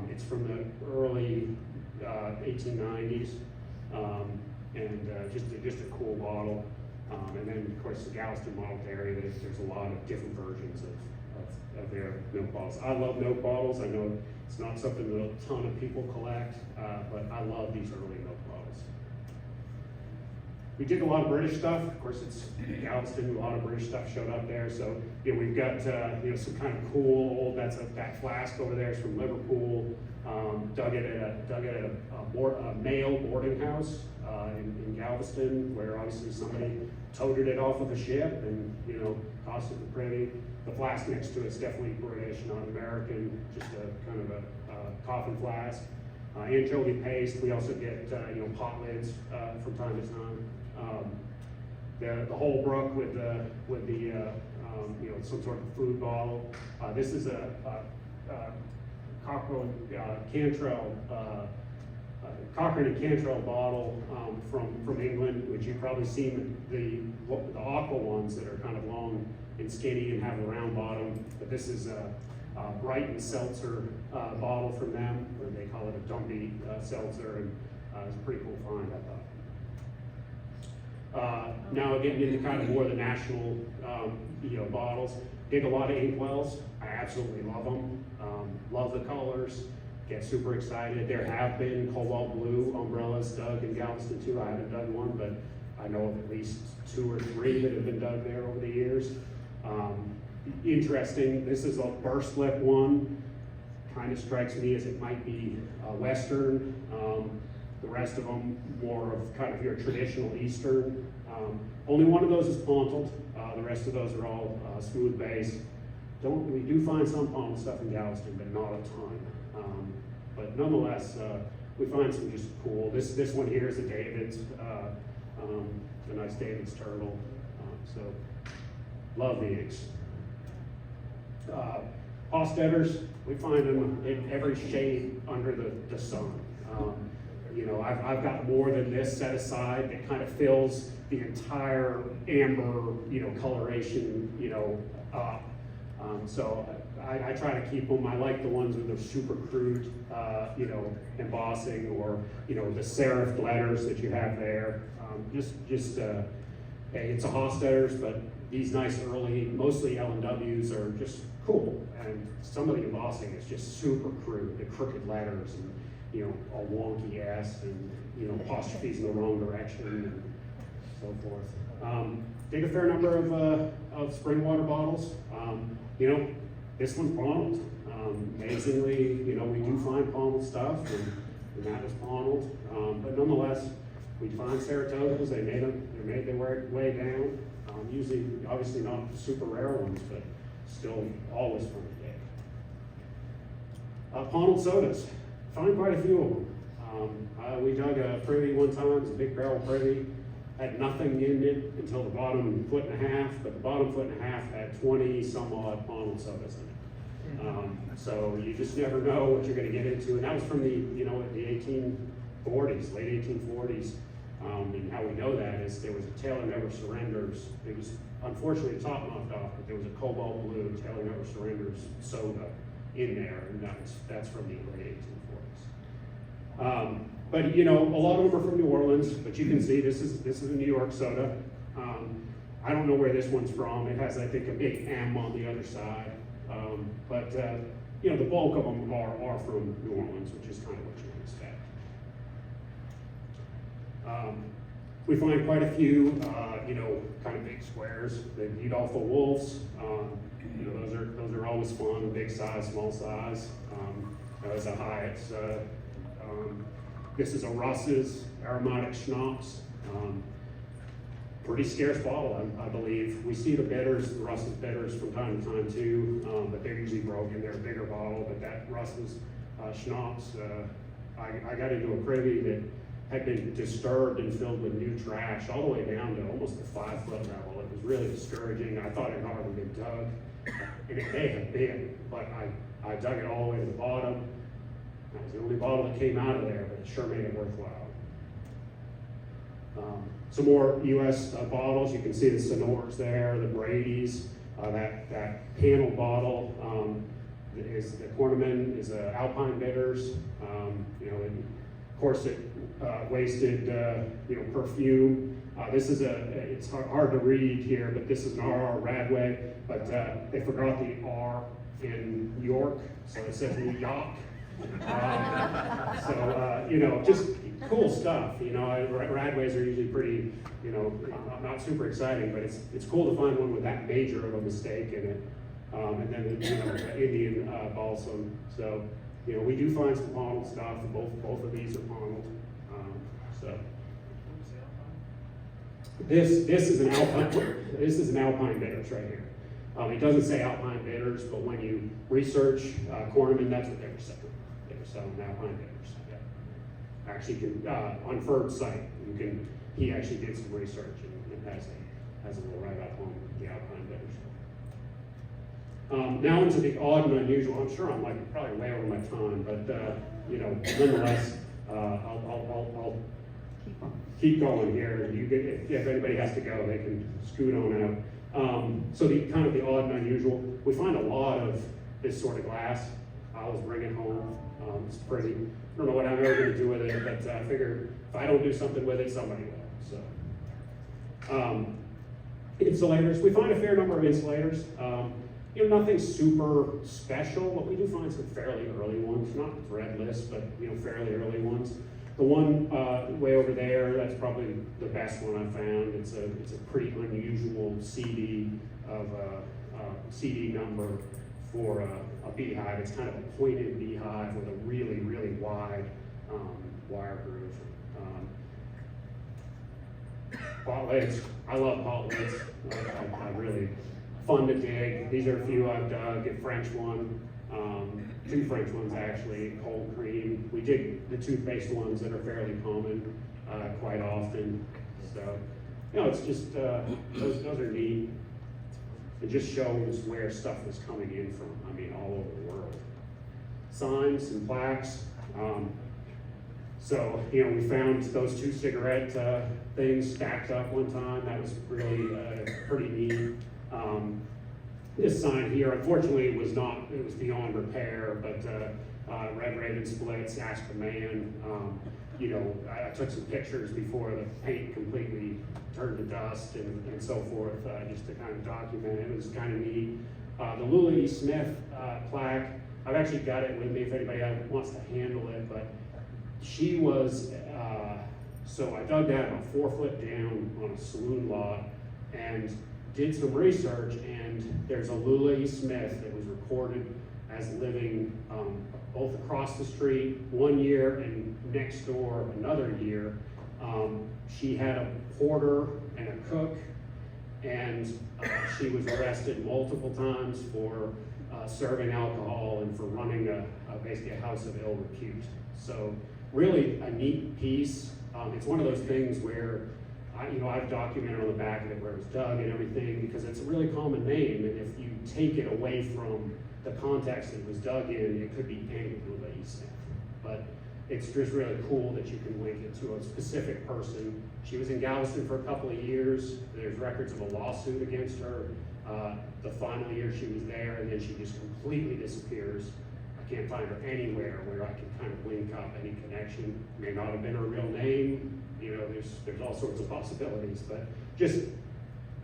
A: It's from the early 1890s, and just a cool bottle. And then of course the Galveston model dairy, there's a lot of different versions of their milk bottles. I love milk bottles. I know it's not something that a ton of people collect, but I love these early milk bottles. We did a lot of British stuff. Of course, it's Galveston. A lot of British stuff showed up there. So we've got some kind of cool old. That flask over there is from Liverpool. Dug it at a male boarding house in Galveston, where obviously somebody toted it off of a ship and cost it the privy. The flask next to it's definitely British, not American. Just a kind of a coffin flask. Anchovy paste. We also get pot lids from time to time. The Holbrook with the some sort of food bottle. This is a Cochrane and Cantrell bottle from England, which you've probably seen the aqua ones that are kind of long and skinny and have a round bottom. But this is a Brighton seltzer bottle from them, or they call it a dumpy seltzer, and it's a pretty cool find, I thought. Now getting into kind of more of the national bottles. Dig a lot of inkwells. I absolutely love them. Love the colors. Get super excited. There have been cobalt blue umbrellas dug in Galveston too. I haven't dug one, but I know of at least 2 or 3 that have been dug there over the years. Interesting. This is a burst lip one. Kind of strikes me as it might be Western. The rest of them more of kind of your traditional Eastern. Only one of those is pontled. The rest of those are all smooth base. We do find some pontled stuff in Galveston, but not a ton. But nonetheless, we find some just cool. This one here is a David's, a nice David's turtle. So love these. Hofstetters, we find them in every shade under the sun. I've got more than this set aside that kind of fills the entire amber, coloration, up. So I try to keep them. I like the ones with the super crude, embossing, or the serifed letters that you have there. It's a Hofstetter's, but these nice early, mostly L&Ws are just cool. And some of the embossing is just super crude, the crooked letters, and you know, a wonky S and, you know, apostrophes in the wrong direction and so forth. Dig a fair number of spring water bottles. You know, this one's bottled. Amazingly, you know, we do find bottled stuff, and that was bottled. But nonetheless, we find Saratogas. They made their way down. Usually, obviously not super rare ones, but still always fun to dig. Bottled sodas. Find quite a few of them. We dug a privy one time. It was a big barrel privy. Had nothing in it until the bottom foot and a half, but the bottom foot and a half had 20 some odd bottled sodas in it. So you just never know what you're going to get into, and that was from the, you know, the 1840s, late 1840s. And how we know that is there was a Taylor Never Surrenders. It was unfortunately the top knocked off, but there was a cobalt blue Taylor Never Surrenders soda in there, and that's from the late 1840s. But you know, a lot of them are from New Orleans, but you can see this is a New York soda. I don't know where this one's from. It has, I think, a big M on the other side. But you know, the bulk of them are from New Orleans, which is kind of what you would expect. We find quite a few, you know, kind of big squares. The Udolpho wolves. You know, those are always fun. Big size, small size. There's a Hyatt's. This is a Russ's aromatic schnapps. Pretty scarce bottle, I believe. We see the bitters, the Russ's bitters from time to time too, but they're usually broken. They're a bigger bottle, but that Russ's schnapps, I got into a privy that had been disturbed and filled with new trash all the way down to almost the 5 foot level. It was really discouraging. I thought it had hardly been dug, and it may have been, but I dug it all the way to the bottom. That was the only bottle that came out of there, but it sure made it worthwhile. Some more U.S. Bottles. You can see the Sonors there, the Brady's, that panel bottle is the Cornerman is Alpine Bitters. You know, and of course it wasted you know, perfume. This is it's hard to read here, but this is an R.R. Radway, but they forgot the R in York, so it says New York. So you know, just cool stuff. You know, Radways are usually pretty, you know, not super exciting, but it's cool to find one with that major of a mistake in it. And then you know, the Indian balsam. So you know, we do find some bottled stuff. Both of these are bottled. So this is an Alpine. This is an Alpine bitters right here. It doesn't say Alpine bitters, but when you research Cornerman, that's what they were saying. They were selling Alpine bitters. Yeah. Actually, can, on Ferd's site, you can. He actually did some research and has a little write up on the Alpine bitters. Now into the odd and unusual. I'm sure I'm like probably way over my time, but you know, nonetheless, I'll keep going here. You get, if anybody has to go, they can scoot on out. So the kind of the odd and unusual, we find a lot of this sort of glass. I always bring it home. It's pretty. I don't know what I'm ever going to do with it, but I figure if I don't do something with it, somebody will. So insulators, we find a fair number of insulators. You know, nothing super special, but we do find some fairly early ones, not threadless, but you know, fairly early ones. The one way over there, that's probably the best one I found. It's a pretty unusual CD of CD number for a beehive. It's kind of a pointed beehive with a really, really wide wire groove. Pot lids, I love pot lids. I really fun to dig. These are a few I've dug. A French one. 2 French ones actually, cold cream. We dig the toothpaste ones that are fairly common quite often. So, you know, it's just, those are neat. It just shows where stuff is coming in from, I mean, all over the world. Signs and plaques. So, you know, we found those 2 cigarette things stacked up one time. That was really pretty neat. This sign here, unfortunately, it was beyond repair, but Red Raven splits, ask the man. You know, I took some pictures before the paint completely turned to dust and so forth, just to kind of document it. It was kind of neat. The Lula E. Smith plaque, I've actually got it with me if anybody wants to handle it, but she was, so I dug that about 4 foot down on a saloon lot and did some research, and there's a Lula E. Smith that was recorded as living both across the street 1 year and next door another year. She had a porter and a cook, and she was arrested multiple times for serving alcohol and for running basically a house of ill repute. So really a neat piece. It's one of those things where I've documented on the back of it where it was dug and everything, because it's a really common name, and if you take it away from the context it was dug in, it could be any Lula E. Smith. But it's just really cool that you can link it to a specific person. She was in Galveston for a couple of years. There's records of a lawsuit against her the final year she was there, and then she just completely disappears. I can't find her anywhere where I can kind of link up any connection. May not have been her real name. There's all sorts of possibilities, but just,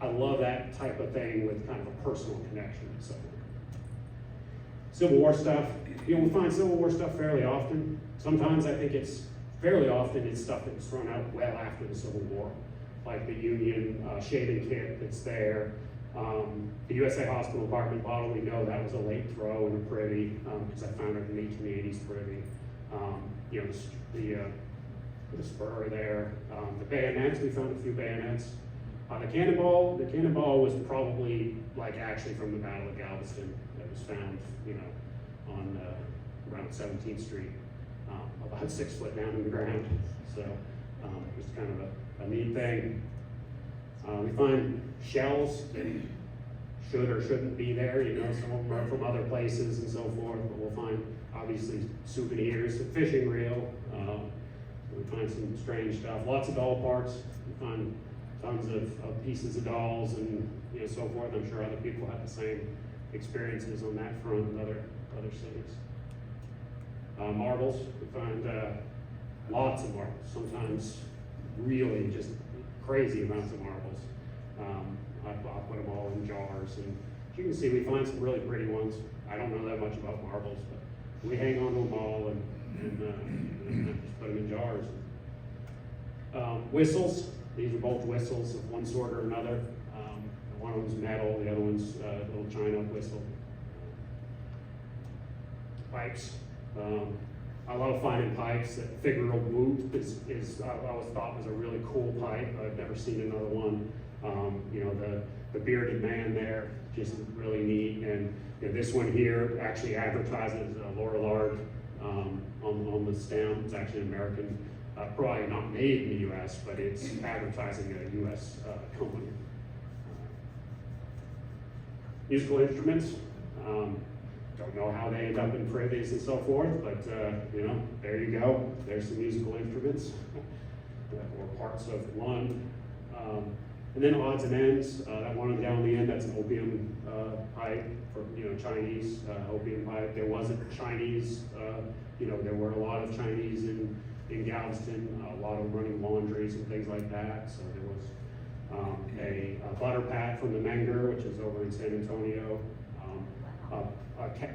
A: I love that type of thing with kind of a personal connection to someone. Civil War stuff, we find Civil War stuff fairly often. Sometimes I think it's fairly often it's stuff that was thrown out well after the Civil War, like the Union shaving kit that's there. The USA Hospital Apartment bottle, we know that was a late throw in the privy, because I found it in the 1880s privy. The spur there. The bayonets, we found a few bayonets. The cannonball was probably actually from the Battle of Galveston that was found, on around 17th Street, about 6 foot down in the ground. So it's kind of a neat thing. We find shells that should or shouldn't be there, some of them are from other places and so forth, but we'll find obviously souvenirs, a fishing reel. We find some strange stuff, lots of doll parts. We find tons of pieces of dolls and so forth. I'm sure other people have the same experiences on that front in other cities. Marbles, we find lots of marbles, sometimes really just crazy amounts of marbles. I'll put them all in jars, and as you can see, we find some really pretty ones. I don't know that much about marbles, but we hang on to them all and just put them in jars. Whistles, these are both whistles of one sort or another. One of them's metal, the other one's a little china whistle. Pipes. I love finding pipes. That figural boot is I always thought was a really cool pipe. I've never seen another one. The bearded man there, just really neat. And this one here actually advertises Laura Lard on the stem. It's actually an American, probably not made in the U.S., but it's advertising a U.S. company. Musical instruments. Don't know how they end up in privies and so forth, but there you go. There's some musical instruments, or parts of one. And then odds and ends. That one down the end, that's an opium pipe, for Chinese opium pipe. There wasn't Chinese. There were a lot of Chinese in Galveston. A lot of running laundries and things like that. So there was a butter pat from the Menger, which is over in San Antonio.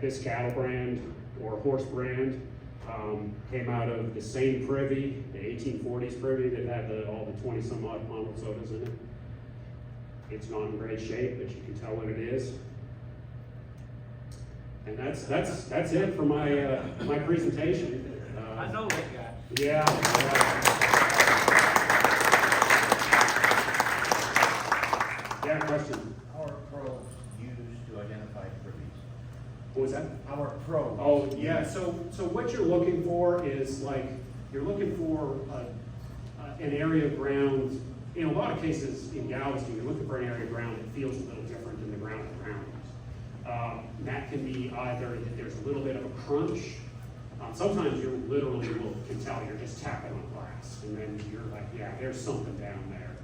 A: This cattle brand or horse brand came out of the same privy, the 1840s privy that had all the 20 some odd model sodas in it. It's not in great shape, but you can tell what it is. And that's it for my my presentation.
B: I know that guy.
A: Yeah. Yeah, question.
B: How are probes used to identify privies?
A: What was that?
B: How are probes?
A: Oh, yeah, so what you're looking for is you're looking for an area of ground. In a lot of cases in Galveston, you're looking for an area of ground that feels a little different than the ground around it. That can be either that there's a little bit of a crunch. Sometimes you literally can tell you're just tapping on glass, and then you're like, yeah, there's something down there.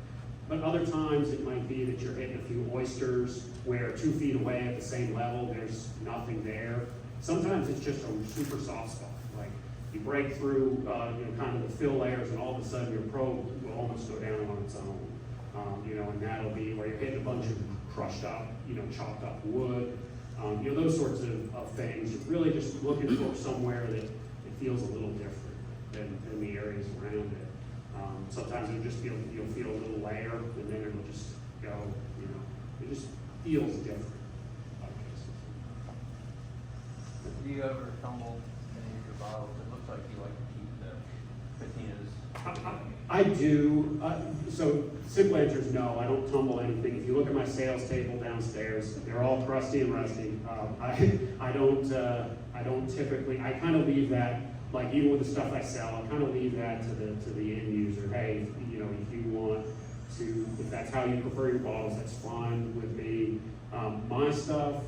A: But other times it might be that you're hitting a few oysters where 2 feet away at the same level, there's nothing there. Sometimes it's just a super soft spot. Like you break through, kind of the fill layers, and all of a sudden your probe will almost go down on its own. And that'll be where you're hitting a bunch of crushed up, chopped up wood. Those sorts of things. You're really just looking for somewhere that it feels a little different. than the areas around it. Sometimes you'll feel a little layer, and then it'll just go, you know, it just feels different. in a lot of cases.
C: Do you ever tumble any of your bottles? It looks like you like to keep the patinas.
A: I do. So simple answer is no. I don't tumble anything. If you look at my sales table downstairs, they're all crusty and rusty. I don't typically. I kind of leave that, like even with the stuff I sell, I kind of leave that to the end user. Hey, you know, if you want to, if that's how you prefer your bottles, that's fine with me. My stuff,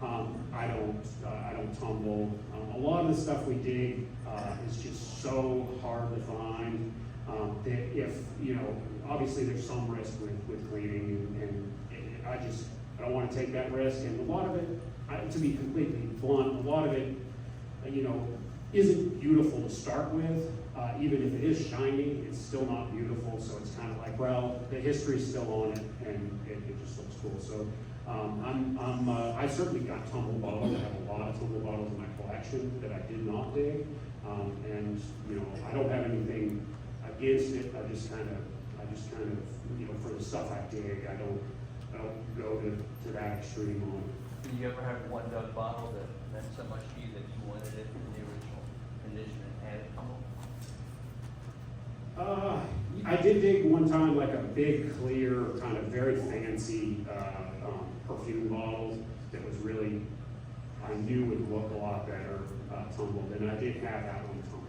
A: I don't tumble. A lot of the stuff we dig is just so hard to find that if, you know, obviously there's some risk with cleaning, and I don't want to take that risk. And a lot of it, to be completely blunt, a lot of it, you know, isn't beautiful to start with. Even if it is shiny, it's still not beautiful. So it's kind of like, well, the history's still on it, and it just looks cool. So I certainly got tumble bottles. I have a lot of tumble bottles in my collection that I did not dig, and you know, I don't have anything against it. I just kind of, you know, for the stuff I dig, I don't go to that extreme on it.
C: Did you ever have one dug bottle that meant so much to you that you wanted it in the original condition and had it tumble?
A: I did dig one time like a big, clear, kind of very fancy perfume bottle that was really, I knew would look a lot better tumbled, and I did have that one tumbled.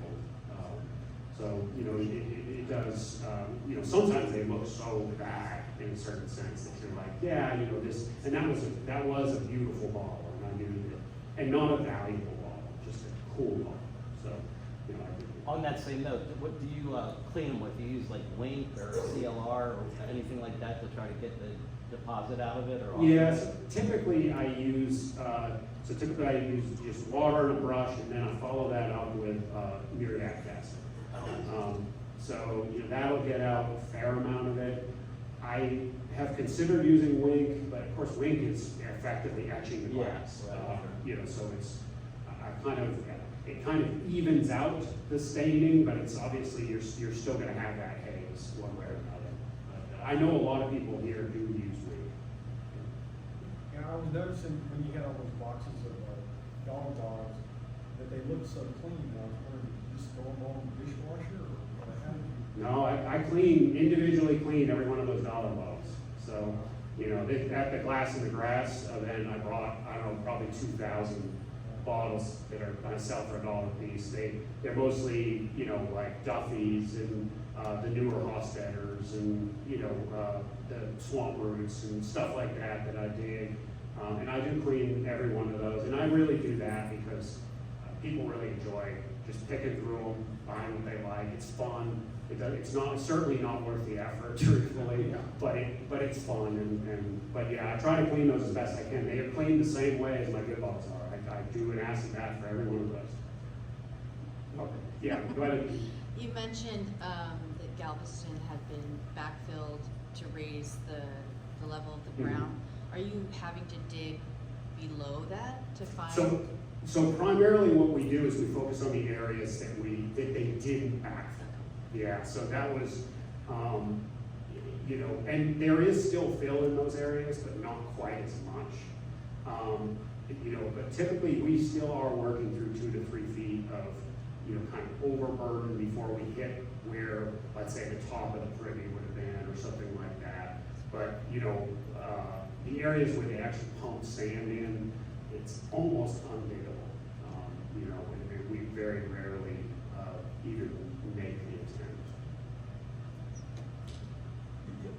A: So, you know, it does, you know, sometimes they look so bad in a certain sense that you're like, yeah, you know, this, and that was a beautiful bottle, and I knew that, and not a valuable bottle, just a cool bottle. So, you know, I did.
D: On that same note, what do you clean them with? Do you use like Wink or CLR or anything like that to try to get the deposit out of it? Or
A: Yes, typically I use just water and a brush, and then I follow that up with muriatic acid. So you know, that'll get out a fair amount of it. I have considered using Wink, but of course Wink is effectively etching the glass.
D: Yeah, right.
A: You know, so it kind of evens out the staining, but it's obviously you're still going to have that haze one way or another. But I know a lot of people here do use Wink.
E: Yeah, I was noticing when you had all those boxes of dog dogs, that they look so clean. I was wondering, you just throw them all in the dishwasher, or how do you?
A: No, I individually clean every one of those dollar bottles. So, you know, at the Glass in the Grass event, I brought, I don't know, probably 2,000 bottles that I sell for $1 a piece. They're mostly, you know, like Duffy's and the newer Hofstetters and, you know, the Swamp Roots and stuff like that I dig. And I do clean every one of those. And I really do that because people really enjoy just picking through them, buying what they like. It's fun. It's certainly not worth the effort, truthfully, but it's fun. But yeah, I try to clean those as best I can. They are cleaned the same way as my good bottles are. I do an acid bath for every one of those. Okay. Yeah, go ahead.
F: You mentioned that Galveston had been backfilled to raise the level of the ground. Are you having to dig below that to find?
A: So primarily what we do is we focus on the areas that they didn't backfill. Yeah, so that was, you know, and there is still fill in those areas, but not quite as much. You know, but typically we still are working through 2 to 3 feet of, you know, kind of overburden before we hit where, let's say, the top of the privy would have been or something like that. But, you know, the areas where they actually pump sand in, it's almost undiggable. You know, and we very rarely even make the attempt.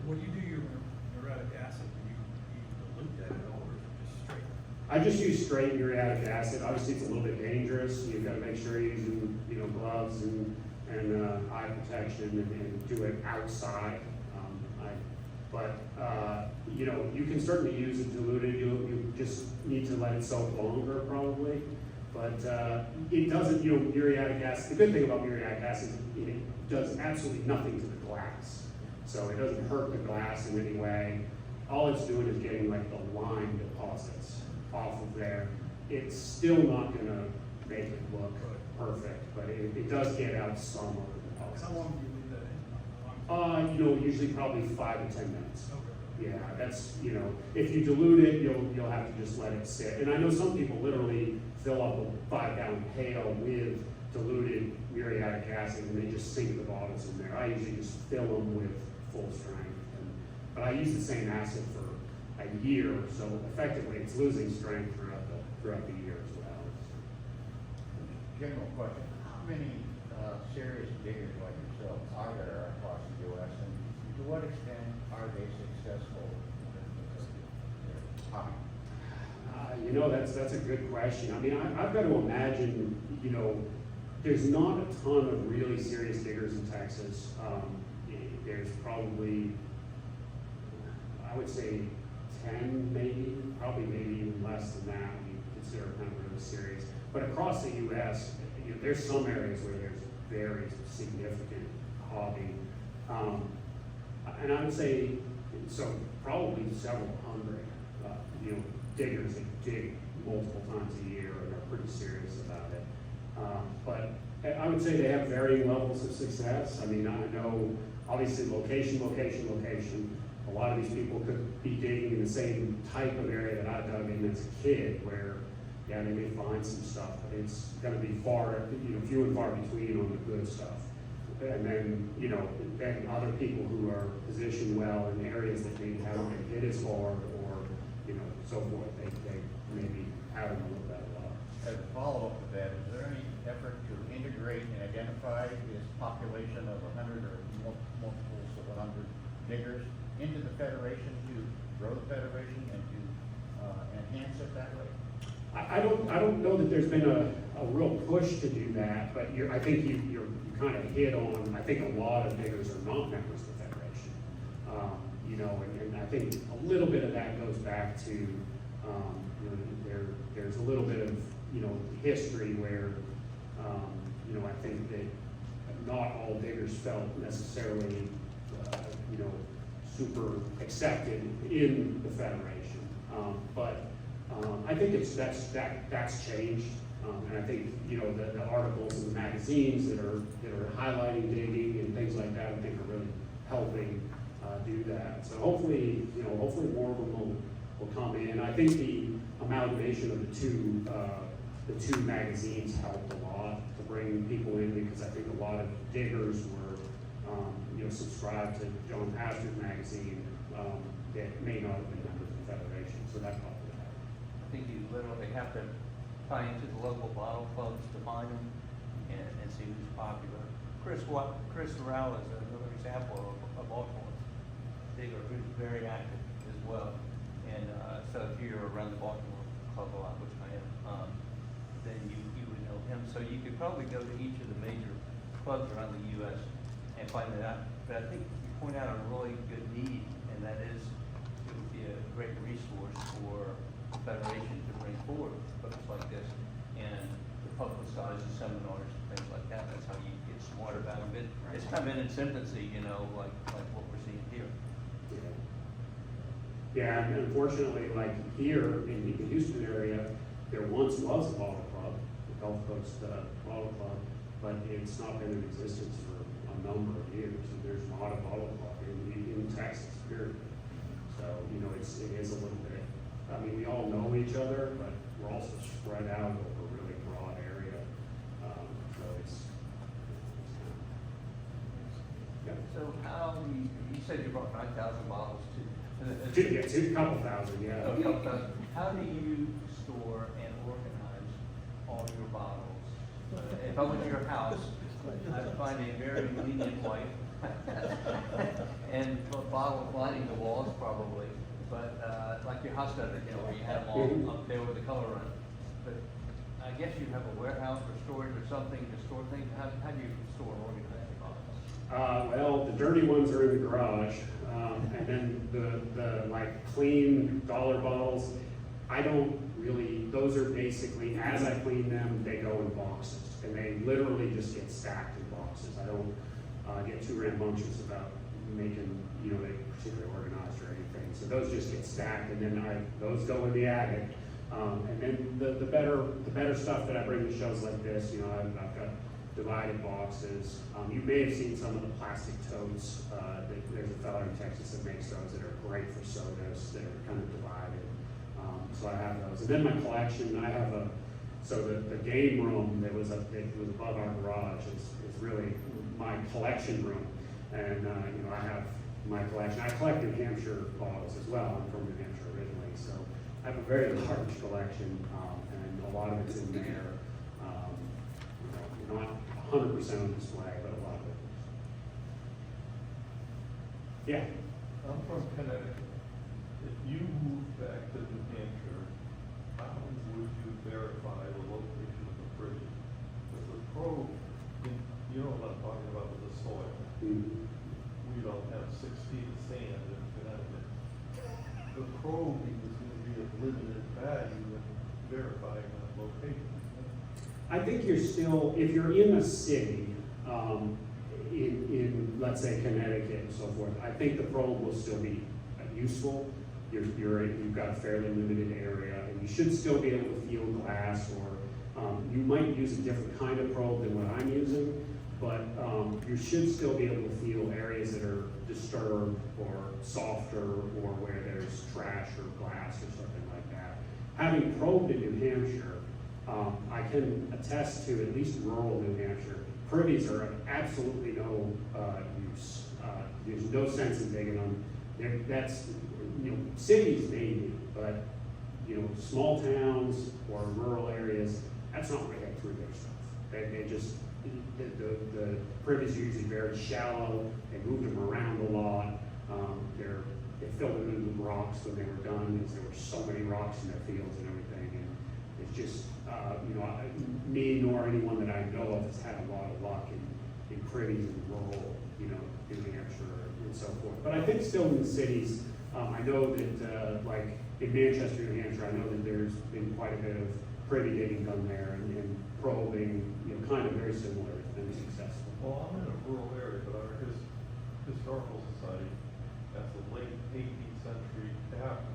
E: When you do your muriatic acid, do you dilute that at all, or is it just straight?
A: I just use straight muriatic acid. Obviously, it's a little bit dangerous. You've got to make sure you're using, you know, gloves and eye protection and do it outside. But you know, you can certainly use it diluted. You just need to let it soak longer, probably. But it doesn't, you know, muriatic acid. The good thing about muriatic acid is it does absolutely nothing to the glass. So it doesn't hurt the glass in any way. All it's doing is getting like the lime deposits off of there. It's still not going to make it look perfect, but it does get out some of the
E: How
A: toxins.
E: long do you leave that in?
A: You know, usually probably 5 to 10 minutes.
E: Okay.
A: Yeah, that's, you know, if you dilute it, you'll have to just let it sit. And I know some people literally fill up a 5-gallon pail with diluted muriatic acid and they just sink the bottles in there. I usually just fill them with full strength. But I use the same acid for a year, so effectively it's losing strength throughout the year as well.
B: General question, how many serious diggers like yourself are there across the U.S. and to what extent are they successful in their hobby?
A: You know, that's a good question. I mean, I've got to imagine, you know, there's not a ton of really serious diggers in Texas. There's probably, I would say 10 maybe, probably maybe even less than that when you consider kind of really serious. But across the U.S., you know, there's some areas where there's very significant hobby. And I would say, so probably several hundred, you know, diggers that dig multiple times a year and are pretty serious about it. But I would say they have varying levels of success. I mean, I know obviously location. A lot of these people could be digging in the same type of area that I dug in as a kid where, yeah, they may find some stuff, but it's gonna be few and far between on the good stuff. And then, you know, then other people who are positioned well in areas that maybe haven't been hit as hard or, you know, so forth, they maybe haven't looked at a lot.
B: As a follow-up to that, is there any effort to integrate and identify this population of 100 or multiples of 100 diggers into the federation to grow the federation and to enhance it that way?
A: I don't know that there's been a real push to do that, but I think you kind of hit on, I think a lot of diggers are not members of the federation. You know, and I think a little bit of that goes back to, you know, there's a little bit of, you know, history where, you know, I think that not all diggers felt necessarily, you know, super accepted in the federation. But I think that's changed. And I think, you know, the articles in the magazines that are highlighting digging and things like that, I think are really helping do that. So hopefully, you know, more of them will come in. I think the amalgamation of the two magazines helped a lot to bring people in because I think a lot of diggers were, you know, subscribed to John Pastor's magazine that may not have been members of the federation. So that probably helped.
C: I think you literally have to tie into the local bottle clubs to find them and see who's popular. Chris Rowell is another example of a Baltimore digger who's very active as well. And so if you're around the Baltimore club a lot, which I am, then you would know him. So you could probably go to each of the major clubs around the U.S. and find that out. But I think you point out a really good need, and that is it would be a great resource for the Federation to bring forward books like this and to publicize the seminars and things like that. That's how you get smart about it. But it's kind of in its infancy, you know, like what we're seeing here.
A: Yeah, and unfortunately, like here in the Houston area, there once was a bottle club, the Gulf Coast Bottle Club, but it's not been in existence for a number of years. And there's not a bottle club in Texas, period. So, you know, it is a little bit, I mean, we all know each other, but we're also spread out over a really broad area. So it's yeah.
C: So how do you said you brought 5,000 bottles to
A: A couple thousand, yeah.
C: a couple thousand. How do you store and organize all your bottles? If I went to your house, I'd find a very lenient wife and a bottle lining the walls probably. But like your house does, you know, where you have them all up there with the color run. But I guess you have a warehouse or storage or something to store things. How do you store and organize your bottles?
A: Well, the dirty ones are in the garage, and then the like clean dollar bottles, I don't really, those are basically, as I clean them, they go in boxes, and they literally just get stacked in boxes. I don't get too rambunctious about making, you know, they particularly organized or anything. So those just get stacked, and then those go in the attic, And then the better stuff that I bring to shows like this, you know, I've got divided boxes. You may have seen some of the plastic totes. There's a fellow in Texas that makes those that are great for sodas that are kind of divided. So I have those. And then my collection, I have the game room that was above our garage is really my collection room. And, you know, I have my collection. I collect New Hampshire bottles as well. I'm from New Hampshire originally, so I have a very large collection, and a lot of it's in there. You know, not 100% on display, but a lot of it. Yeah.
G: I'm from Connecticut. If you moved back to New Hampshire, how would you verify the location of the prison? Because the probe, you know what I'm talking about with the soil.
A: Mm-hmm.
G: We don't have 6 feet of sand in Connecticut. The probing is going to be of limited value in verifying that location.
A: I think you're still, if you're in a city, in let's say Connecticut and so forth, I think the probe will still be useful. You've got a fairly limited area, and you should still be able to feel glass, or you might use a different kind of probe than what I'm using, but you should still be able to feel areas that are disturbed or softer, or where there's trash or glass or something like that. Having probed in New Hampshire, I can attest to at least rural New Hampshire, privies are of absolutely no use. There's no sense in digging them. That's, you know, cities maybe, but, you know, small towns or rural areas, that's not where they get through their stuff. They just, the privies are usually very shallow. They moved them around a lot. They filled them in with rocks when they were done, because there were so many rocks in their fields and everything. And it's just, you know, me nor anyone that I know of has had a lot of luck in privies and rural, you know, New Hampshire and so forth. But I think still in the cities, I know that, like in Manchester, New Hampshire, I know that there's been quite a bit of privy digging done there, and probing, you know, kind of very similar. It's been successful.
G: Well, I'm in a rural area, but our historical society, that's a late 18th century cabin.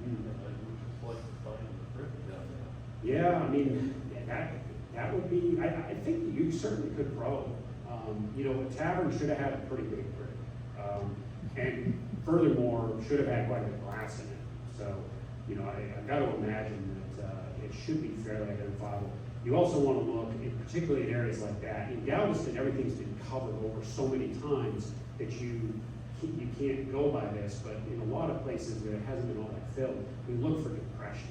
G: And I would just like to find the privy down there.
A: Yeah, I mean, that would be, I think you certainly could probe. You know, a tavern should have had a pretty big privy. And furthermore, should have had quite a bit of glass in it. So, you know, I've got to imagine that it should be fairly identifiable. You also want to look, particularly in areas like that. In Galveston, everything's been covered over so many times that you can't go by this, but in a lot of places where it hasn't been all that filled, we look for depressions.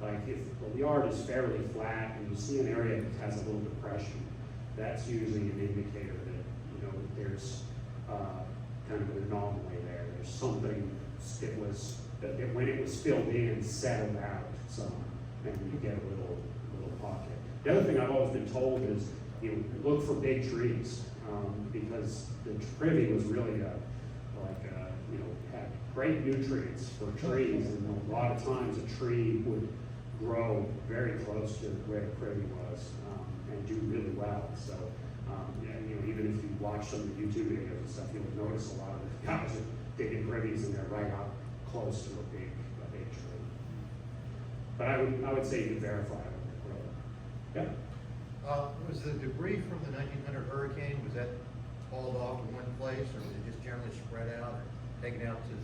A: Like if the yard is fairly flat and you see an area that has a little depression, that's usually an indicator that, you know, there's kind of an anomaly there. There's something that when it was filled in, settled out some, and you get a little pocket. The other thing I've always been told is, you know, look for big trees, because the privy was really you know, had great nutrients for trees, and a lot of times a tree would grow very close to where the privy was, and do really well. So, yeah, you know, even if you watch some of the YouTube videos and stuff, you'll notice a lot of the guys are digging privies, and they're right up close to a big tree. But I would say you verify it with the grower. Yeah.
H: Was the debris from the 1900 hurricane, was that hauled off to one place, or was it just generally spread out, or taken out to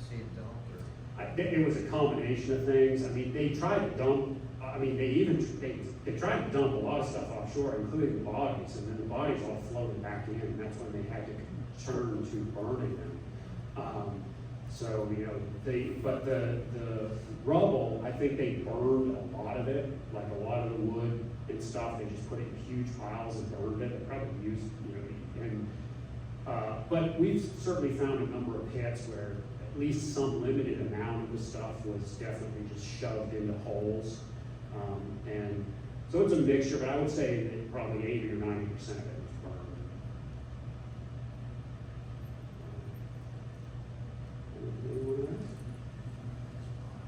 H: sea and dumped, or?
A: It was a combination of things. I mean, they tried to dump, they tried to dump a lot of stuff offshore, including the bodies, and then the bodies all floated back in, and that's when they had to turn to burning them. So, you know, but the rubble, I think they burned a lot of it, like a lot of the wood and stuff, they just put it in huge piles and burned it. They probably used, you know, and, but we've certainly found a number of pits where at least some limited amount of the stuff was definitely just shoved into holes. And so it's a mixture, but I would say that probably 80 or 90% of it was burned. Anyone else?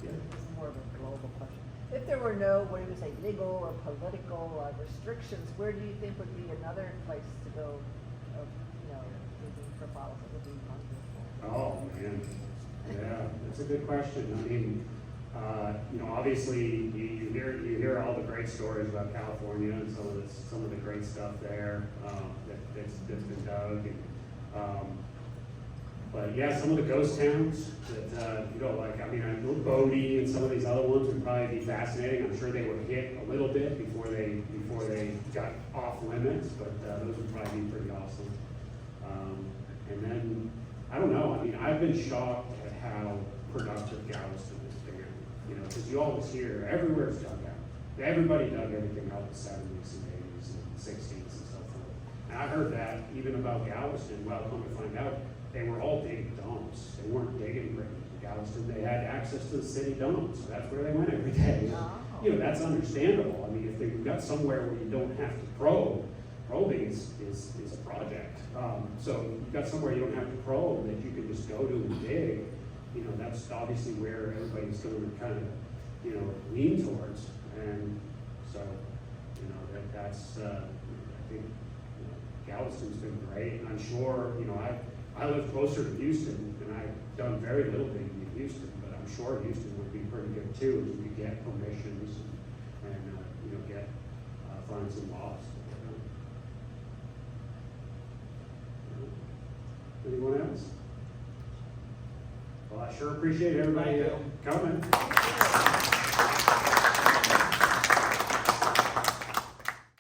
A: Yeah.
I: This is more of a global question. If there were no, what do you say, legal or political restrictions, where do you think would be another place to go, you know, looking for bottles that would be wonderful?
A: Oh, man. Yeah, that's a good question. I mean, You know, obviously, you hear all the great stories about California and some of the great stuff there, that's been dug. But yeah, some of the ghost towns that, you know, like, I mean, I know Bodie and some of these other ones would probably be fascinating. I'm sure they were hit a little bit before they got off limits, but, those would probably be pretty awesome. And then, I don't know, I mean, I've been shocked at how productive Galveston has been, you know, because you always hear, everywhere's dug out. Everybody dug everything out in the 70s and 80s and 60s and so forth. And I heard that even about Galveston, well, come to find out, they were all big dumps. They weren't digging great in Galveston. They had access to the city dumps, so that's where they went every day.
I: Oh.
A: You know, that's understandable. I mean, if you've got somewhere where you don't have to probe, probing is a project. So you've got somewhere you don't have to probe that you can just go to and dig. You know, that's obviously where everybody's going to kind of, you know, lean towards. And so, you know, that's, I think, you know, Galveston's been great. I'm sure, you know, I live closer to Houston, and I've done very little digging in Houston, but I'm sure Houston would be pretty good too, if you could get permissions and you know, get, find some laws. Anyone else? Well, I sure appreciate everybody coming.